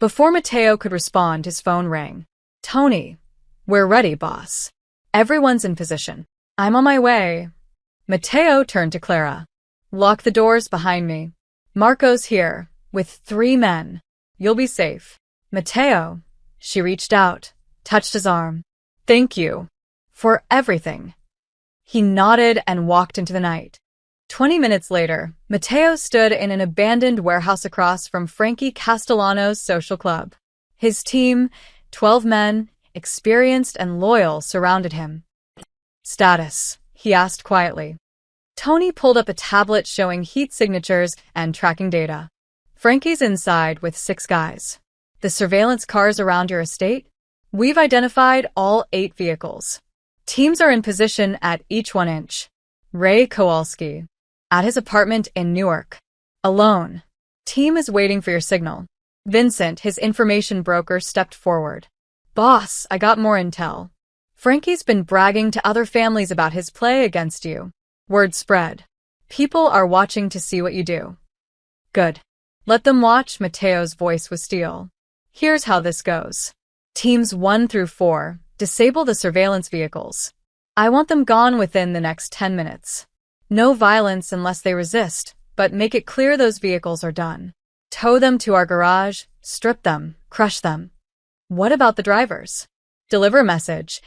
Before Matteo could respond, his phone rang. "Tony, we're ready, boss. Everyone's in position. I'm on my way." Matteo turned to Clara. "Lock the doors behind me. Marco's here, with 3 men. You'll be safe." "Matteo," she reached out, touched his arm. "Thank you. For everything." He nodded and walked into the night. 20 minutes later, Matteo stood in an abandoned warehouse across from Frankie Castellano's social club. His team, 12 men, experienced and loyal, surrounded him. "Status?" he asked quietly. Tony pulled up a tablet showing heat signatures and tracking data. "Frankie's inside with 6 guys. The surveillance cars around your estate? We've identified all 8 vehicles. Teams are in position at each 1 inch. Ray Kowalski. At his apartment in Newark. Alone. Team is waiting for your signal." Vincent, his information broker, stepped forward. "Boss, I got more intel. Frankie's been bragging to other families about his play against you. Word spread. People are watching to see what you do." "Good. Let them watch." Matteo's voice was steel. "Here's how this goes. Teams 1 through 4, disable the surveillance vehicles. I want them gone within the next 10 minutes. No violence unless they resist, but make it clear those vehicles are done. Tow them to our garage, strip them, crush them." "What about the drivers?" "Deliver a message.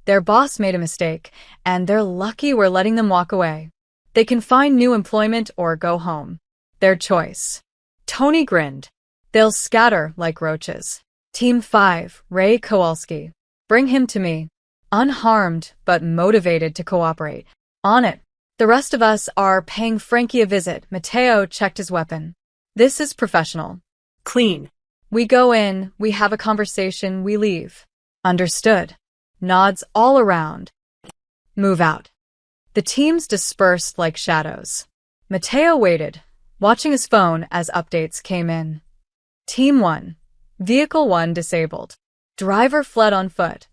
Their boss made a mistake, and they're lucky we're letting them walk away. They can find new employment or go home. Their choice." Tony grinned. "They'll scatter like roaches. Team 5, Ray Kowalski. Bring him to me. Unharmed, but motivated to cooperate. On it. The rest of us are paying Frankie a visit." Matteo checked his weapon. "This is professional. Clean. We go in, we have a conversation, we leave." "Understood." Nods all around. "Move out." The teams dispersed like shadows. Matteo waited, watching his phone as updates came in. Team 1. Vehicle 1 disabled. Driver fled on foot.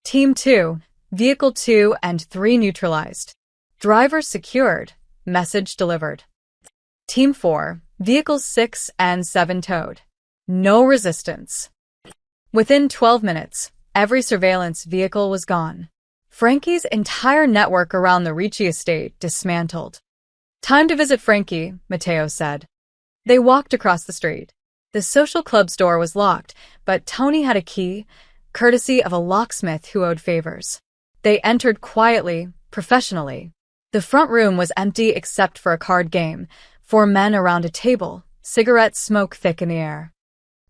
Team 2. Vehicle 2 and 3 neutralized. Driver secured. Message delivered. Team 4. Vehicles 6 and 7 towed. No resistance. Within 12 minutes, every surveillance vehicle was gone. Frankie's entire network around the Ricci estate dismantled. "Time to visit Frankie," Matteo said. They walked across the street. The social club's door was locked, but Tony had a key, courtesy of a locksmith who owed favors. They entered quietly, professionally. The front room was empty except for a card game, 4 men around a table, cigarette smoke thick in the air.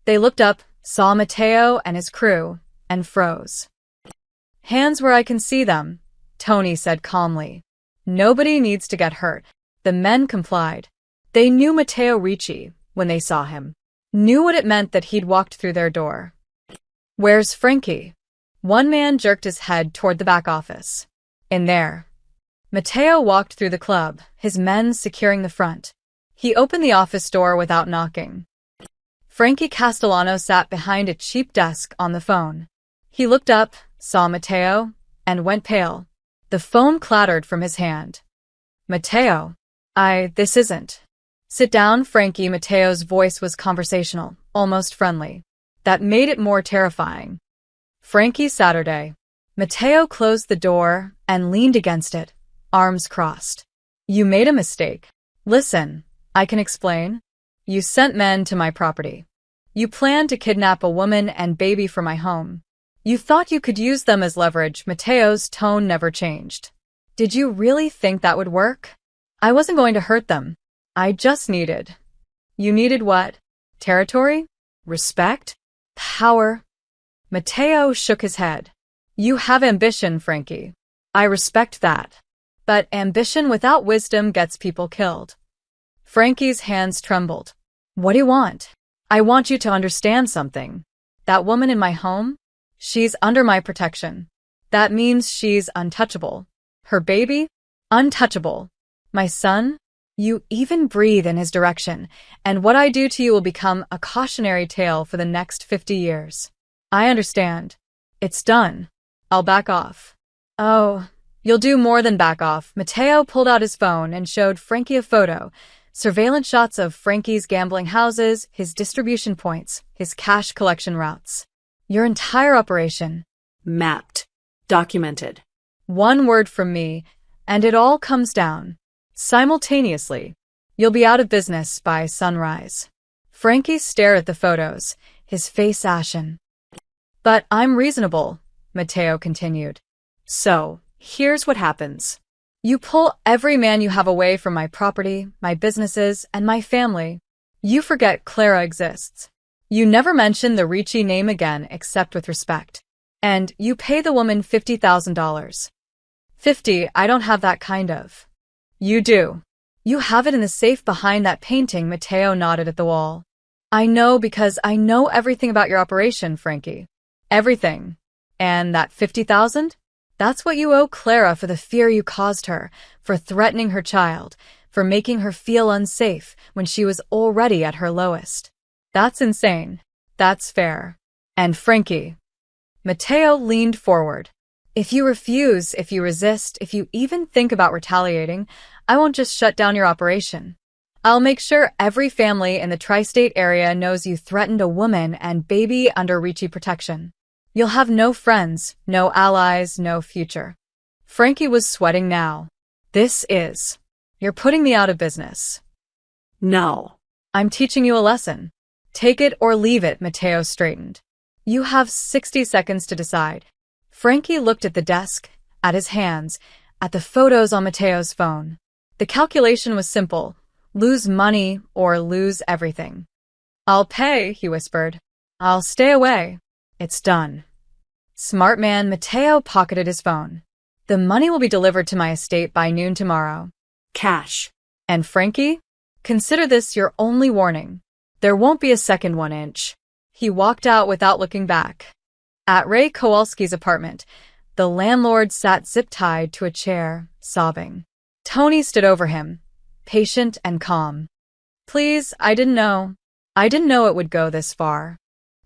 They looked up, saw Matteo and his crew, and froze. "Hands where I can see them," Tony said calmly. "Nobody needs to get hurt." The men complied. They knew Matteo Ricci when they saw him. Knew what it meant that he'd walked through their door. "Where's Frankie?" One man jerked his head toward the back office. "In there." Matteo walked through the club, his men securing the front. He opened the office door without knocking. Frankie Castellano sat behind a cheap desk on the phone. He looked up, saw Matteo, and went pale. The phone clattered from his hand. Matteo, this isn't. Sit down, Frankie. Matteo's voice was conversational, almost friendly. That made it more terrifying. Frankie Saturday. Matteo closed the door and leaned against it, arms crossed. You made a mistake. Listen, I can explain. You sent men to my property. You planned to kidnap a woman and baby from my home. You thought you could use them as leverage. Matteo's tone never changed. Did you really think that would work? I wasn't going to hurt them. I just needed. You needed what? Territory? Respect? Power? Matteo shook his head. You have ambition, Frankie. I respect that. But ambition without wisdom gets people killed. Frankie's hands trembled. What do you want? I want you to understand something. That woman in my home? She's under my protection. That means she's untouchable. Her baby? Untouchable. My son? You even breathe in his direction, and what I do to you will become a cautionary tale for the next 50 years. I understand. It's done. I'll back off. Oh, you'll do more than back off. Matteo pulled out his phone and showed Frankie a photo. Surveillance shots of Frankie's gambling houses, his distribution points, his cash collection routes. Your entire operation. Mapped. Documented. One word from me, and it all comes down. Simultaneously. You'll be out of business by sunrise. Frankie stared at the photos, his face ashen. But I'm reasonable, Matteo continued. So, here's what happens. You pull every man you have away from my property, my businesses, and my family. You forget Clara exists. You never mention the Ricci name again except with respect. And you pay the woman $50,000. 50, I don't have that kind of. You do. You have it in the safe behind that painting. Matteo nodded at the wall. I know because I know everything about your operation, Frankie. Everything. And that 50,000? That's what you owe Clara for the fear you caused her, for threatening her child, for making her feel unsafe when she was already at her lowest. That's insane. That's fair. And Frankie. Matteo leaned forward. If you refuse, if you resist, if you even think about retaliating, I won't just shut down your operation. I'll make sure every family in the tri-state area knows you threatened a woman and baby under Ricci protection. You'll have no friends, no allies, no future. Frankie was sweating now. You're putting me out of business. No. I'm teaching you a lesson. Take it or leave it. Matteo straightened. You have 60 seconds to decide. Frankie looked at the desk, at his hands, at the photos on Matteo's phone. The calculation was simple. Lose money or lose everything. I'll pay, he whispered. I'll stay away. It's done. Smart man. Matteo pocketed his phone. The money will be delivered to my estate by noon tomorrow. Cash. And Frankie? Consider this your only warning. There won't be a second 1 inch. He walked out without looking back. At Ray Kowalski's apartment, the landlord sat zip-tied to a chair, sobbing. Tony stood over him, patient and calm. Please, I didn't know. I didn't know it would go this far.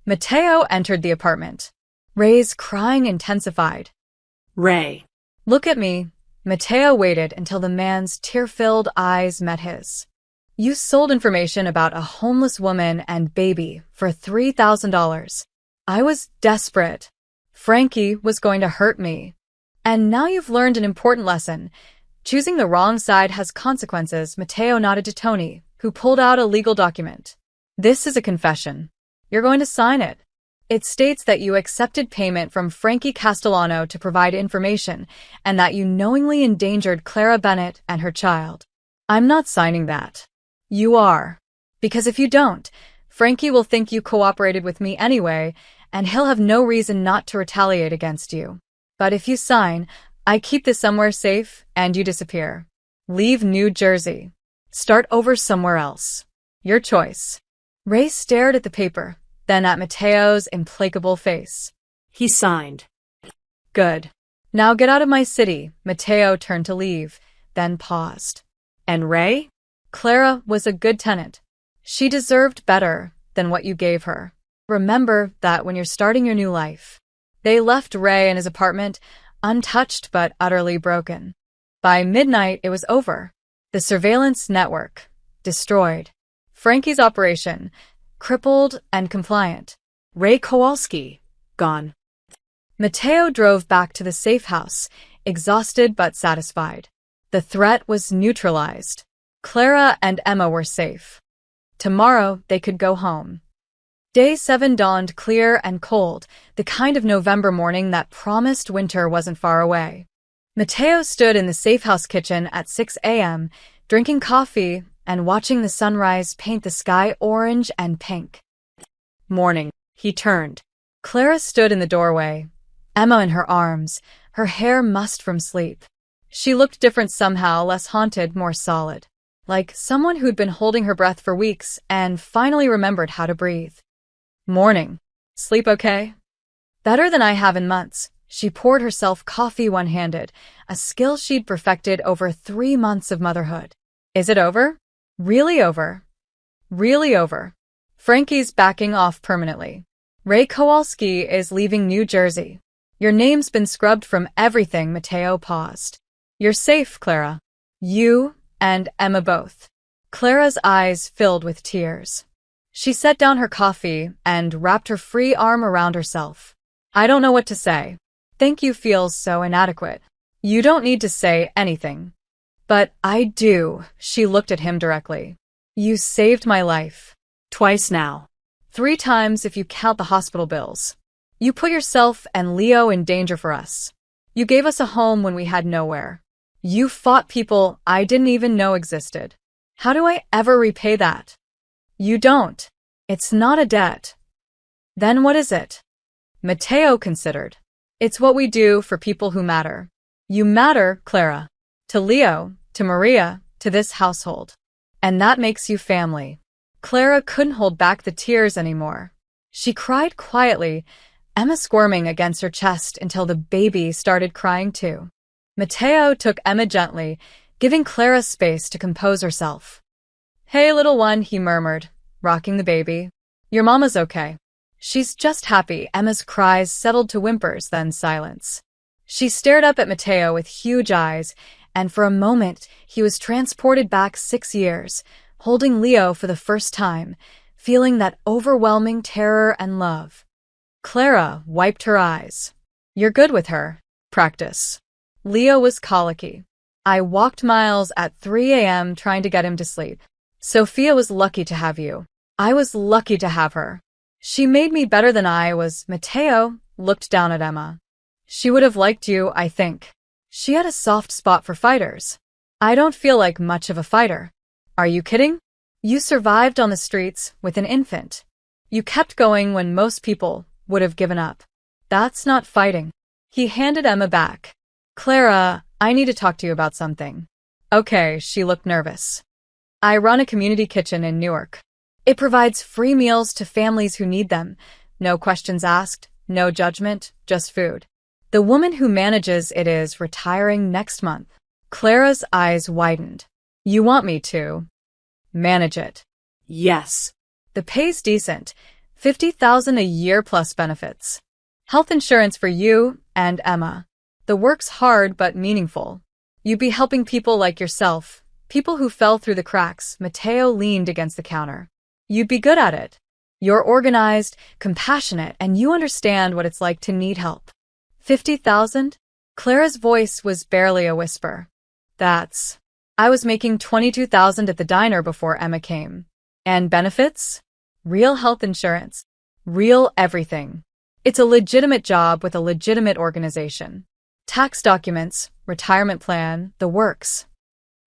Matteo entered the apartment. Ray's crying intensified. Ray. Look at me. Matteo waited until the man's tear-filled eyes met his. You sold information about a homeless woman and baby for $3,000. I was desperate. Frankie was going to hurt me. And now you've learned an important lesson. Choosing the wrong side has consequences. Matteo nodded to Tony, who pulled out a legal document. This is a confession. You're going to sign it. It states that you accepted payment from Frankie Castellano to provide information and that you knowingly endangered Clara Bennett and her child. I'm not signing that. You are. Because if you don't, Frankie will think you cooperated with me anyway, and he'll have no reason not to retaliate against you. But if you sign, I keep this somewhere safe and you disappear. Leave New Jersey. Start over somewhere else. Your choice. Ray stared at the paper, then at Matteo's implacable face. He signed. Good. Now get out of my city. Matteo turned to leave, then paused. And Ray? Clara was a good tenant. She deserved better than what you gave her. Remember that when you're starting your new life. They left Ray in his apartment, untouched but utterly broken. By midnight, it was over. The surveillance network, destroyed. Frankie's operation, crippled and compliant. Ray Kowalski, gone. Mateo drove back to the safe house, exhausted but satisfied. The threat was neutralized. Clara and Emma were safe. Tomorrow, they could go home. Day 7 dawned clear and cold, the kind of November morning that promised winter wasn't far away. Mateo stood in the safe house kitchen at 6 a.m., drinking coffee and watching the sunrise paint the sky orange and pink. Morning. He turned. Clara stood in the doorway, Emma in her arms, her hair mussed from sleep. She looked different somehow, less haunted, more solid. Like someone who'd been holding her breath for weeks and finally remembered how to breathe. Morning. Sleep okay? Better than I have in months. She poured herself coffee one-handed, a skill she'd perfected over 3 months of motherhood. Is it over? Really over? Really over. Frankie's backing off permanently. Ray Kowalski is leaving New Jersey. Your name's been scrubbed from everything. Mateo paused. You're safe, Clara. You and Emma both. Clara's eyes filled with tears. She set down her coffee and wrapped her free arm around herself. I don't know what to say. Thank you feels so inadequate. You don't need to say anything. But I do. She looked at him directly. You saved my life. Twice now. 3 times if you count the hospital bills. You put yourself and Leo in danger for us. You gave us a home when we had nowhere. You fought people I didn't even know existed. How do I ever repay that? You don't. It's not a debt. Then what is it? Mateo considered. It's what we do for people who matter. You matter, Clara. To Leo, to Maria, to this household. And that makes you family. Clara couldn't hold back the tears anymore. She cried quietly, Emma squirming against her chest until the baby started crying too. Mateo took Emma gently, giving Clara space to compose herself. Hey, little one, he murmured, rocking the baby. Your mama's okay. She's just happy. Emma's cries settled to whimpers, then silence. She stared up at Mateo with huge eyes, and for a moment he was transported back 6 years, holding Leo for the first time, feeling that overwhelming terror and love. Clara wiped her eyes. You're good with her. Practice. Leo was colicky. I walked miles at 3 a.m. trying to get him to sleep. Sophia was lucky to have you. I was lucky to have her. She made me better than I was. Mateo looked down at Emma. She would have liked you, I think. She had a soft spot for fighters. I don't feel like much of a fighter. Are you kidding? You survived on the streets with an infant. You kept going when most people would have given up. That's not fighting. He handed Emma back. Clara, I need to talk to you about something. Okay, she looked nervous. I run a community kitchen in Newark. It provides free meals to families who need them. No questions asked, no judgment, just food. The woman who manages it is retiring next month. Clara's eyes widened. You want me to manage it? Yes. The pay's decent. $50,000 a year plus benefits. Health insurance for you and Emma. The work's hard but meaningful. You'd be helping people like yourself, people who fell through the cracks. Mateo leaned against the counter. You'd be good at it. You're organized, compassionate, and you understand what it's like to need help. 50,000? Clara's voice was barely a whisper. I was making 22,000 at the diner before Emma came. And benefits? Real health insurance. Real everything. It's a legitimate job with a legitimate organization. Tax documents, retirement plan, the works.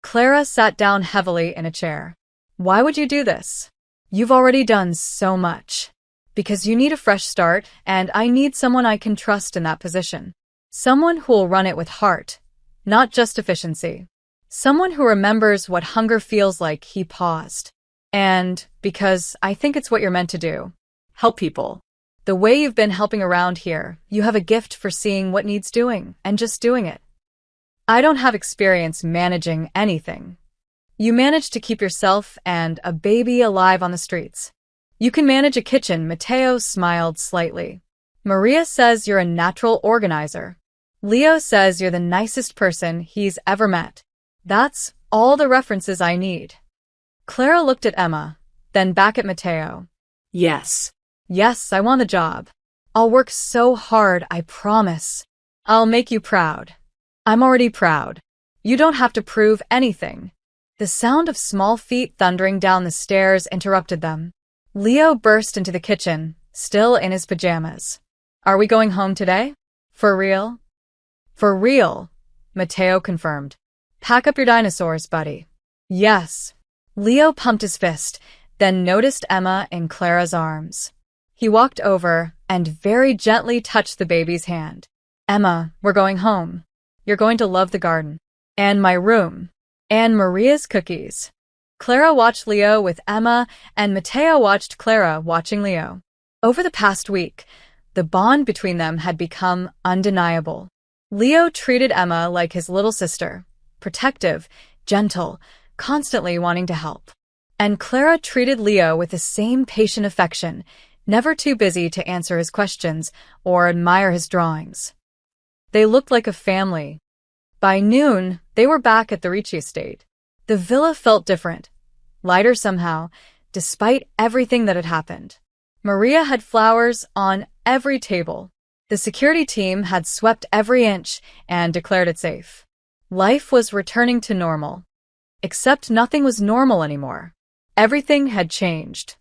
Clara sat down heavily in a chair. Why would you do this? You've already done so much. Because you need a fresh start, and I need someone I can trust in that position. Someone who'll run it with heart, not just efficiency. Someone who remembers what hunger feels like. He paused. And because I think it's what you're meant to do. Help people. The way you've been helping around here, you have a gift for seeing what needs doing and just doing it. I don't have experience managing anything. You managed to keep yourself and a baby alive on the streets. You can manage a kitchen, Matteo smiled slightly. Maria says you're a natural organizer. Leo says you're the nicest person he's ever met. That's all the references I need. Clara looked at Emma, then back at Matteo. Yes. Yes, I want the job. I'll work so hard, I promise. I'll make you proud. I'm already proud. You don't have to prove anything. The sound of small feet thundering down the stairs interrupted them. Leo burst into the kitchen, still in his pajamas. Are we going home today? For real? For real, Matteo confirmed. Pack up your dinosaurs, buddy. Yes. Leo pumped his fist, then noticed Emma in Clara's arms. He walked over and very gently touched the baby's hand. Emma, we're going home. You're going to love the garden. And my room. And Maria's cookies. Clara watched Leo with Emma, and Matteo watched Clara watching Leo. Over the past week, the bond between them had become undeniable. Leo treated Emma like his little sister, protective, gentle, constantly wanting to help. And Clara treated Leo with the same patient affection, never too busy to answer his questions or admire his drawings. They looked like a family. By noon, they were back at the Ricci estate. The villa felt different, lighter somehow, despite everything that had happened. Maria had flowers on every table. The security team had swept every inch and declared it safe. Life was returning to normal. Except nothing was normal anymore. Everything had changed.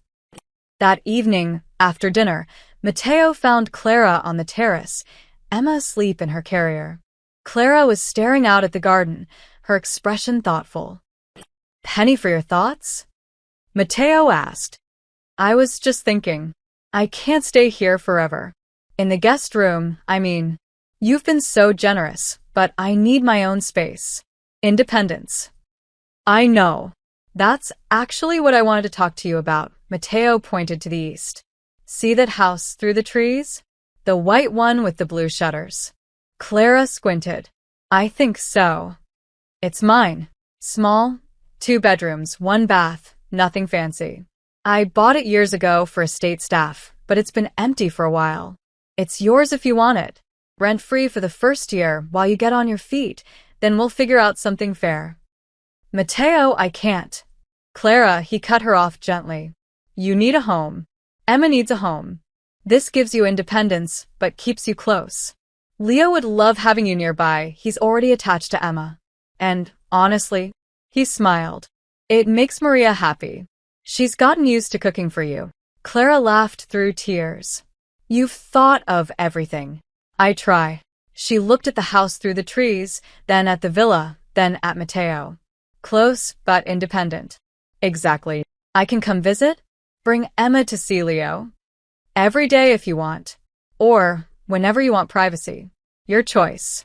That evening, after dinner, Matteo found Clara on the terrace, Emma asleep in her carrier. Clara was staring out at the garden, her expression thoughtful. Penny for your thoughts? Matteo asked. I was just thinking. I can't stay here forever. In the guest room, I mean. You've been so generous, but I need my own space. Independence. I know. That's actually what I wanted to talk to you about. Matteo pointed to the east. See that house through the trees? The white one with the blue shutters. Clara squinted. I think so. It's mine. Small, 2 bedrooms, 1 bath, nothing fancy. I bought it years ago for estate staff, but it's been empty for a while. It's yours if you want it. Rent-free for the first year while you get on your feet, then we'll figure out something fair. Matteo, I can't. Clara, he cut her off gently. You need a home. Emma needs a home. This gives you independence, but keeps you close. Leo would love having you nearby. He's already attached to Emma. And, honestly, he smiled. It makes Maria happy. She's gotten used to cooking for you. Clara laughed through tears. You've thought of everything. I try. She looked at the house through the trees, then at the villa, then at Matteo. Close, but independent. Exactly. I can come visit? Bring Emma to see Leo. Every day if you want. Or whenever you want privacy. Your choice.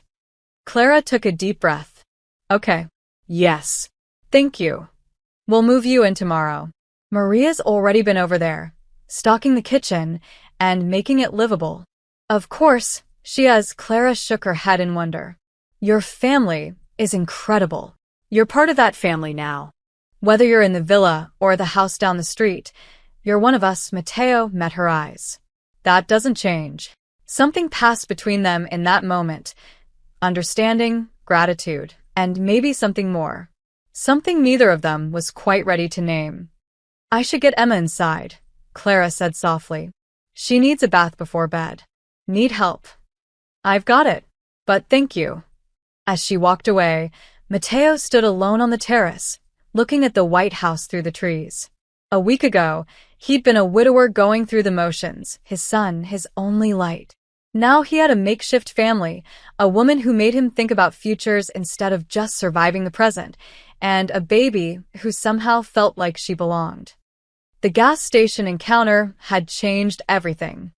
Clara took a deep breath. Okay. Yes. Thank you. We'll move you in tomorrow. Maria's already been over there, stocking the kitchen and making it livable. Of course, she has. Clara shook her head in wonder. Your family is incredible. You're part of that family now. Whether you're in the villa or the house down the street, you're one of us. Matteo met her eyes. That doesn't change. Something passed between them in that moment. Understanding, gratitude, and maybe something more. Something neither of them was quite ready to name. I should get Emma inside, Clara said softly. She needs a bath before bed. Need help. I've got it, but thank you. As she walked away, Matteo stood alone on the terrace, looking at the white house through the trees. A week ago, he'd been a widower going through the motions, his son, his only light. Now he had a makeshift family, a woman who made him think about futures instead of just surviving the present, and a baby who somehow felt like she belonged. The gas station encounter had changed everything.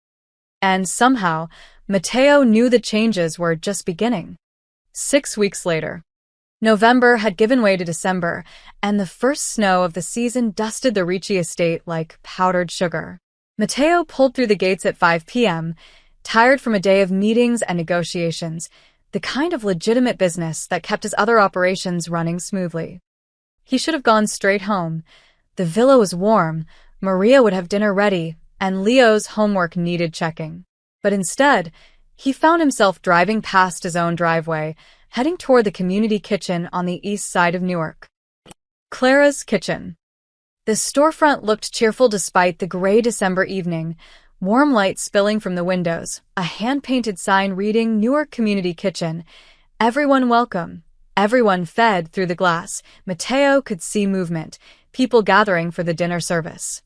And somehow, Matteo knew the changes were just beginning. 6 weeks later. November had given way to December, and the first snow of the season dusted the Ricci estate like powdered sugar. Matteo pulled through the gates at 5 p.m., tired from a day of meetings and negotiations, the kind of legitimate business that kept his other operations running smoothly. He should have gone straight home. The villa was warm, Maria would have dinner ready, and Leo's homework needed checking. But instead, he found himself driving past his own driveway, heading toward the community kitchen on the east side of Newark. Clara's kitchen. The storefront looked cheerful despite the gray December evening, warm light spilling from the windows, a hand-painted sign reading Newark Community Kitchen. Everyone welcome. Everyone fed through the glass. Mateo could see movement, people gathering for the dinner service.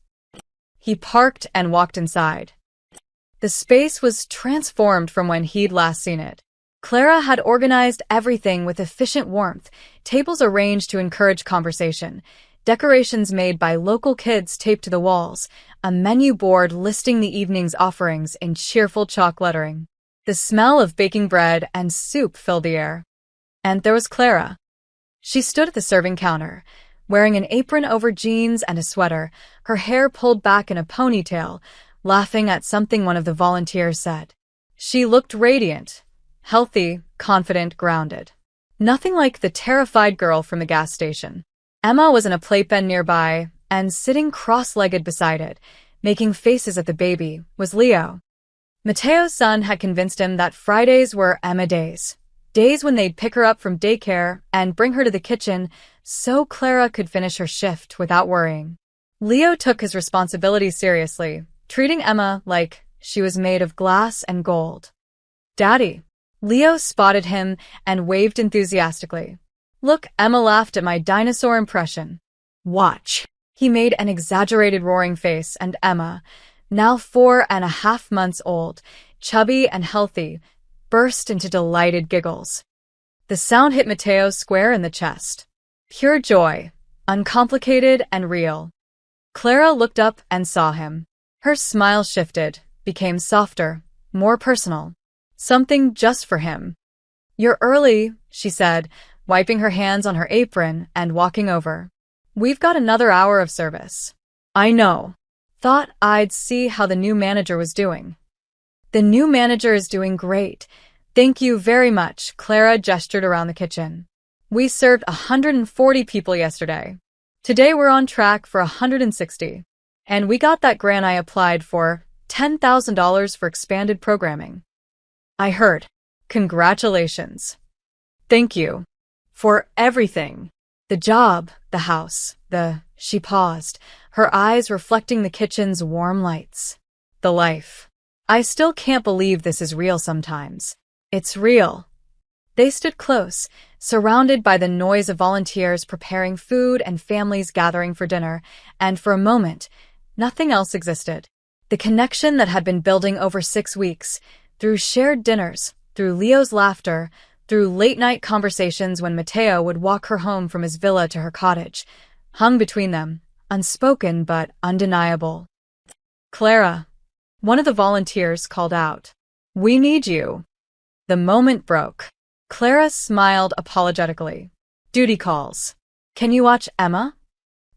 He parked and walked inside. The space was transformed from when he'd last seen it. Clara had organized everything with efficient warmth, tables arranged to encourage conversation, decorations made by local kids taped to the walls, a menu board listing the evening's offerings in cheerful chalk lettering. The smell of baking bread and soup filled the air. And there was Clara. She stood at the serving counter, wearing an apron over jeans and a sweater, her hair pulled back in a ponytail, laughing at something one of the volunteers said. She looked radiant, healthy, confident, grounded. Nothing like the terrified girl from the gas station. Emma was in a playpen nearby, and sitting cross-legged beside it, making faces at the baby, was Leo. Mateo's son had convinced him that Fridays were Emma days. Days when they'd pick her up from daycare and bring her to the kitchen so Clara could finish her shift without worrying. Leo took his responsibility seriously, treating Emma like she was made of glass and gold. "Daddy." Leo spotted him and waved enthusiastically. "Look," Emma laughed at my dinosaur impression. "Watch." He made an exaggerated roaring face, and Emma, now 4.5 months old, chubby and healthy, burst into delighted giggles. The sound hit Mateo square in the chest. Pure joy, uncomplicated and real. Clara looked up and saw him. Her smile shifted, became softer, more personal. Something just for him. "You're early," she said, wiping her hands on her apron and walking over. "We've got another hour of service." "I know. Thought I'd see how the new manager was doing." "The new manager is doing great. Thank you very much," Clara gestured around the kitchen. "We served 140 people yesterday. Today we're on track for 160. And we got that grant I applied for, $10,000 for expanded programming." "I heard. Congratulations." "Thank you. For everything. The job, the house, She paused, her eyes reflecting the kitchen's warm lights. "The life. I still can't believe this is real sometimes." "It's real." They stood close, surrounded by the noise of volunteers preparing food and families gathering for dinner, and for a moment, nothing else existed. The connection that had been building over 6 weeks, through shared dinners, through Leo's laughter, through late-night conversations when Mateo would walk her home from his villa to her cottage, hung between them, unspoken but undeniable. "Clara," one of the volunteers called out. "We need you." The moment broke. Clara smiled apologetically. "Duty calls. Can you watch Emma?"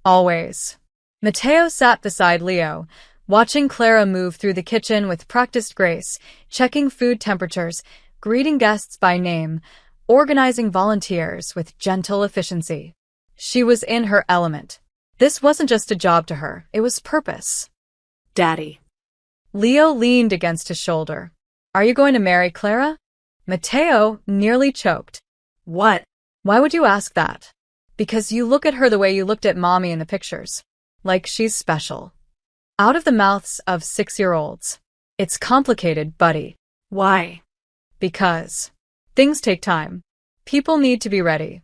"Always." Mateo sat beside Leo, watching Clara move through the kitchen with practiced grace, checking food temperatures, greeting guests by name, organizing volunteers with gentle efficiency. She was in her element. This wasn't just a job to her, it was purpose. "Daddy." Leo leaned against his shoulder. "Are you going to marry Clara?" Mateo nearly choked. "What?" "Why would you ask that?" "Because you look at her the way you looked at Mommy in the pictures. Like she's special." Out of the mouths of 6-year-olds. "It's complicated, buddy." "Why?" "Because things take time. People need to be ready."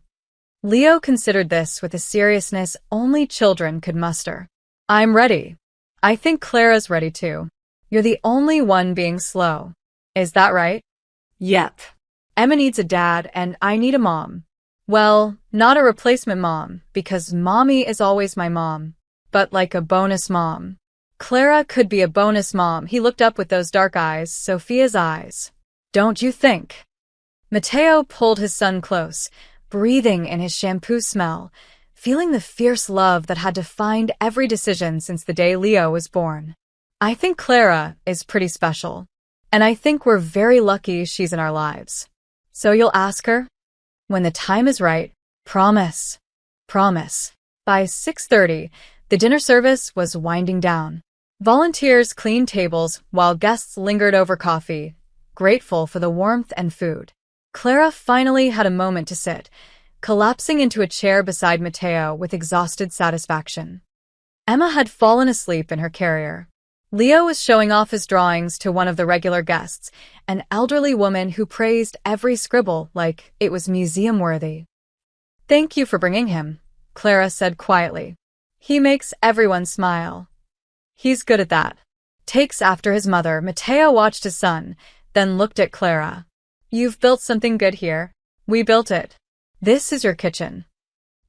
Leo considered this with a seriousness only children could muster. "I'm ready. I think Clara's ready too. You're the only one being slow. Is that right?" "Yep." "Emma needs a dad and I need a mom." "Well, not a replacement mom, because Mommy is always my mom. But like a bonus mom." Clara could be a bonus mom. He looked up with those dark eyes, Sophia's eyes. "Don't you think?" Mateo pulled his son close, breathing in his shampoo smell, feeling the fierce love that had defined every decision since the day Leo was born. "I think Clara is pretty special. And I think we're very lucky she's in our lives. So you'll ask her? When the time is right, promise." Promise. By 6:30, the dinner service was winding down. Volunteers cleaned tables while guests lingered over coffee, grateful for the warmth and food. Clara finally had a moment to sit, collapsing into a chair beside Matteo with exhausted satisfaction. Emma had fallen asleep in her carrier. Leo was showing off his drawings to one of the regular guests, an elderly woman who praised every scribble like it was museum-worthy. "Thank you for bringing him," Clara said quietly. "He makes everyone smile." "He's good at that." Takes after his mother, Matteo watched his son, then looked at Clara. "You've built something good here. We built it. This is your kitchen."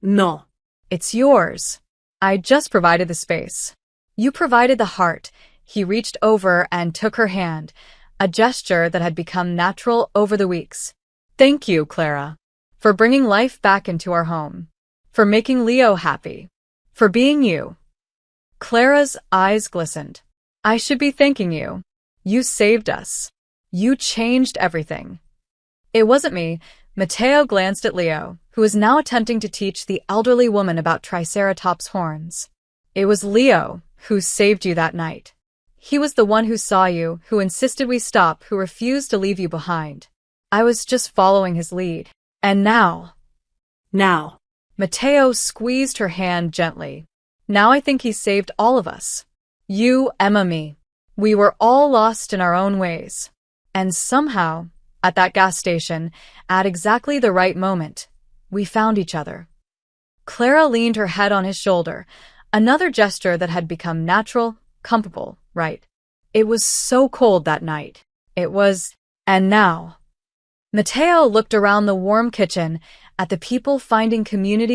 No. "It's yours. I just provided the space. You provided the heart." He reached over and took her hand, a gesture that had become natural over the weeks. "Thank you, Clara, for bringing life back into our home, for making Leo happy, for being you." Clara's eyes glistened. "I should be thanking you. You saved us. You changed everything." "It wasn't me." Matteo glanced at Leo, who was now attempting to teach the elderly woman about Triceratops' horns. "It was Leo who saved you that night. He was the one who saw you, who insisted we stop, who refused to leave you behind. I was just following his lead. And now..." Now. Matteo squeezed her hand gently. "Now I think he saved all of us. You, Emma, me. We were all lost in our own ways. And somehow, at that gas station, at exactly the right moment, we found each other." Clara leaned her head on his shoulder, another gesture that had become natural, comfortable, right? "It was so cold that night. It was..." And now. Matteo looked around the warm kitchen, at the people finding community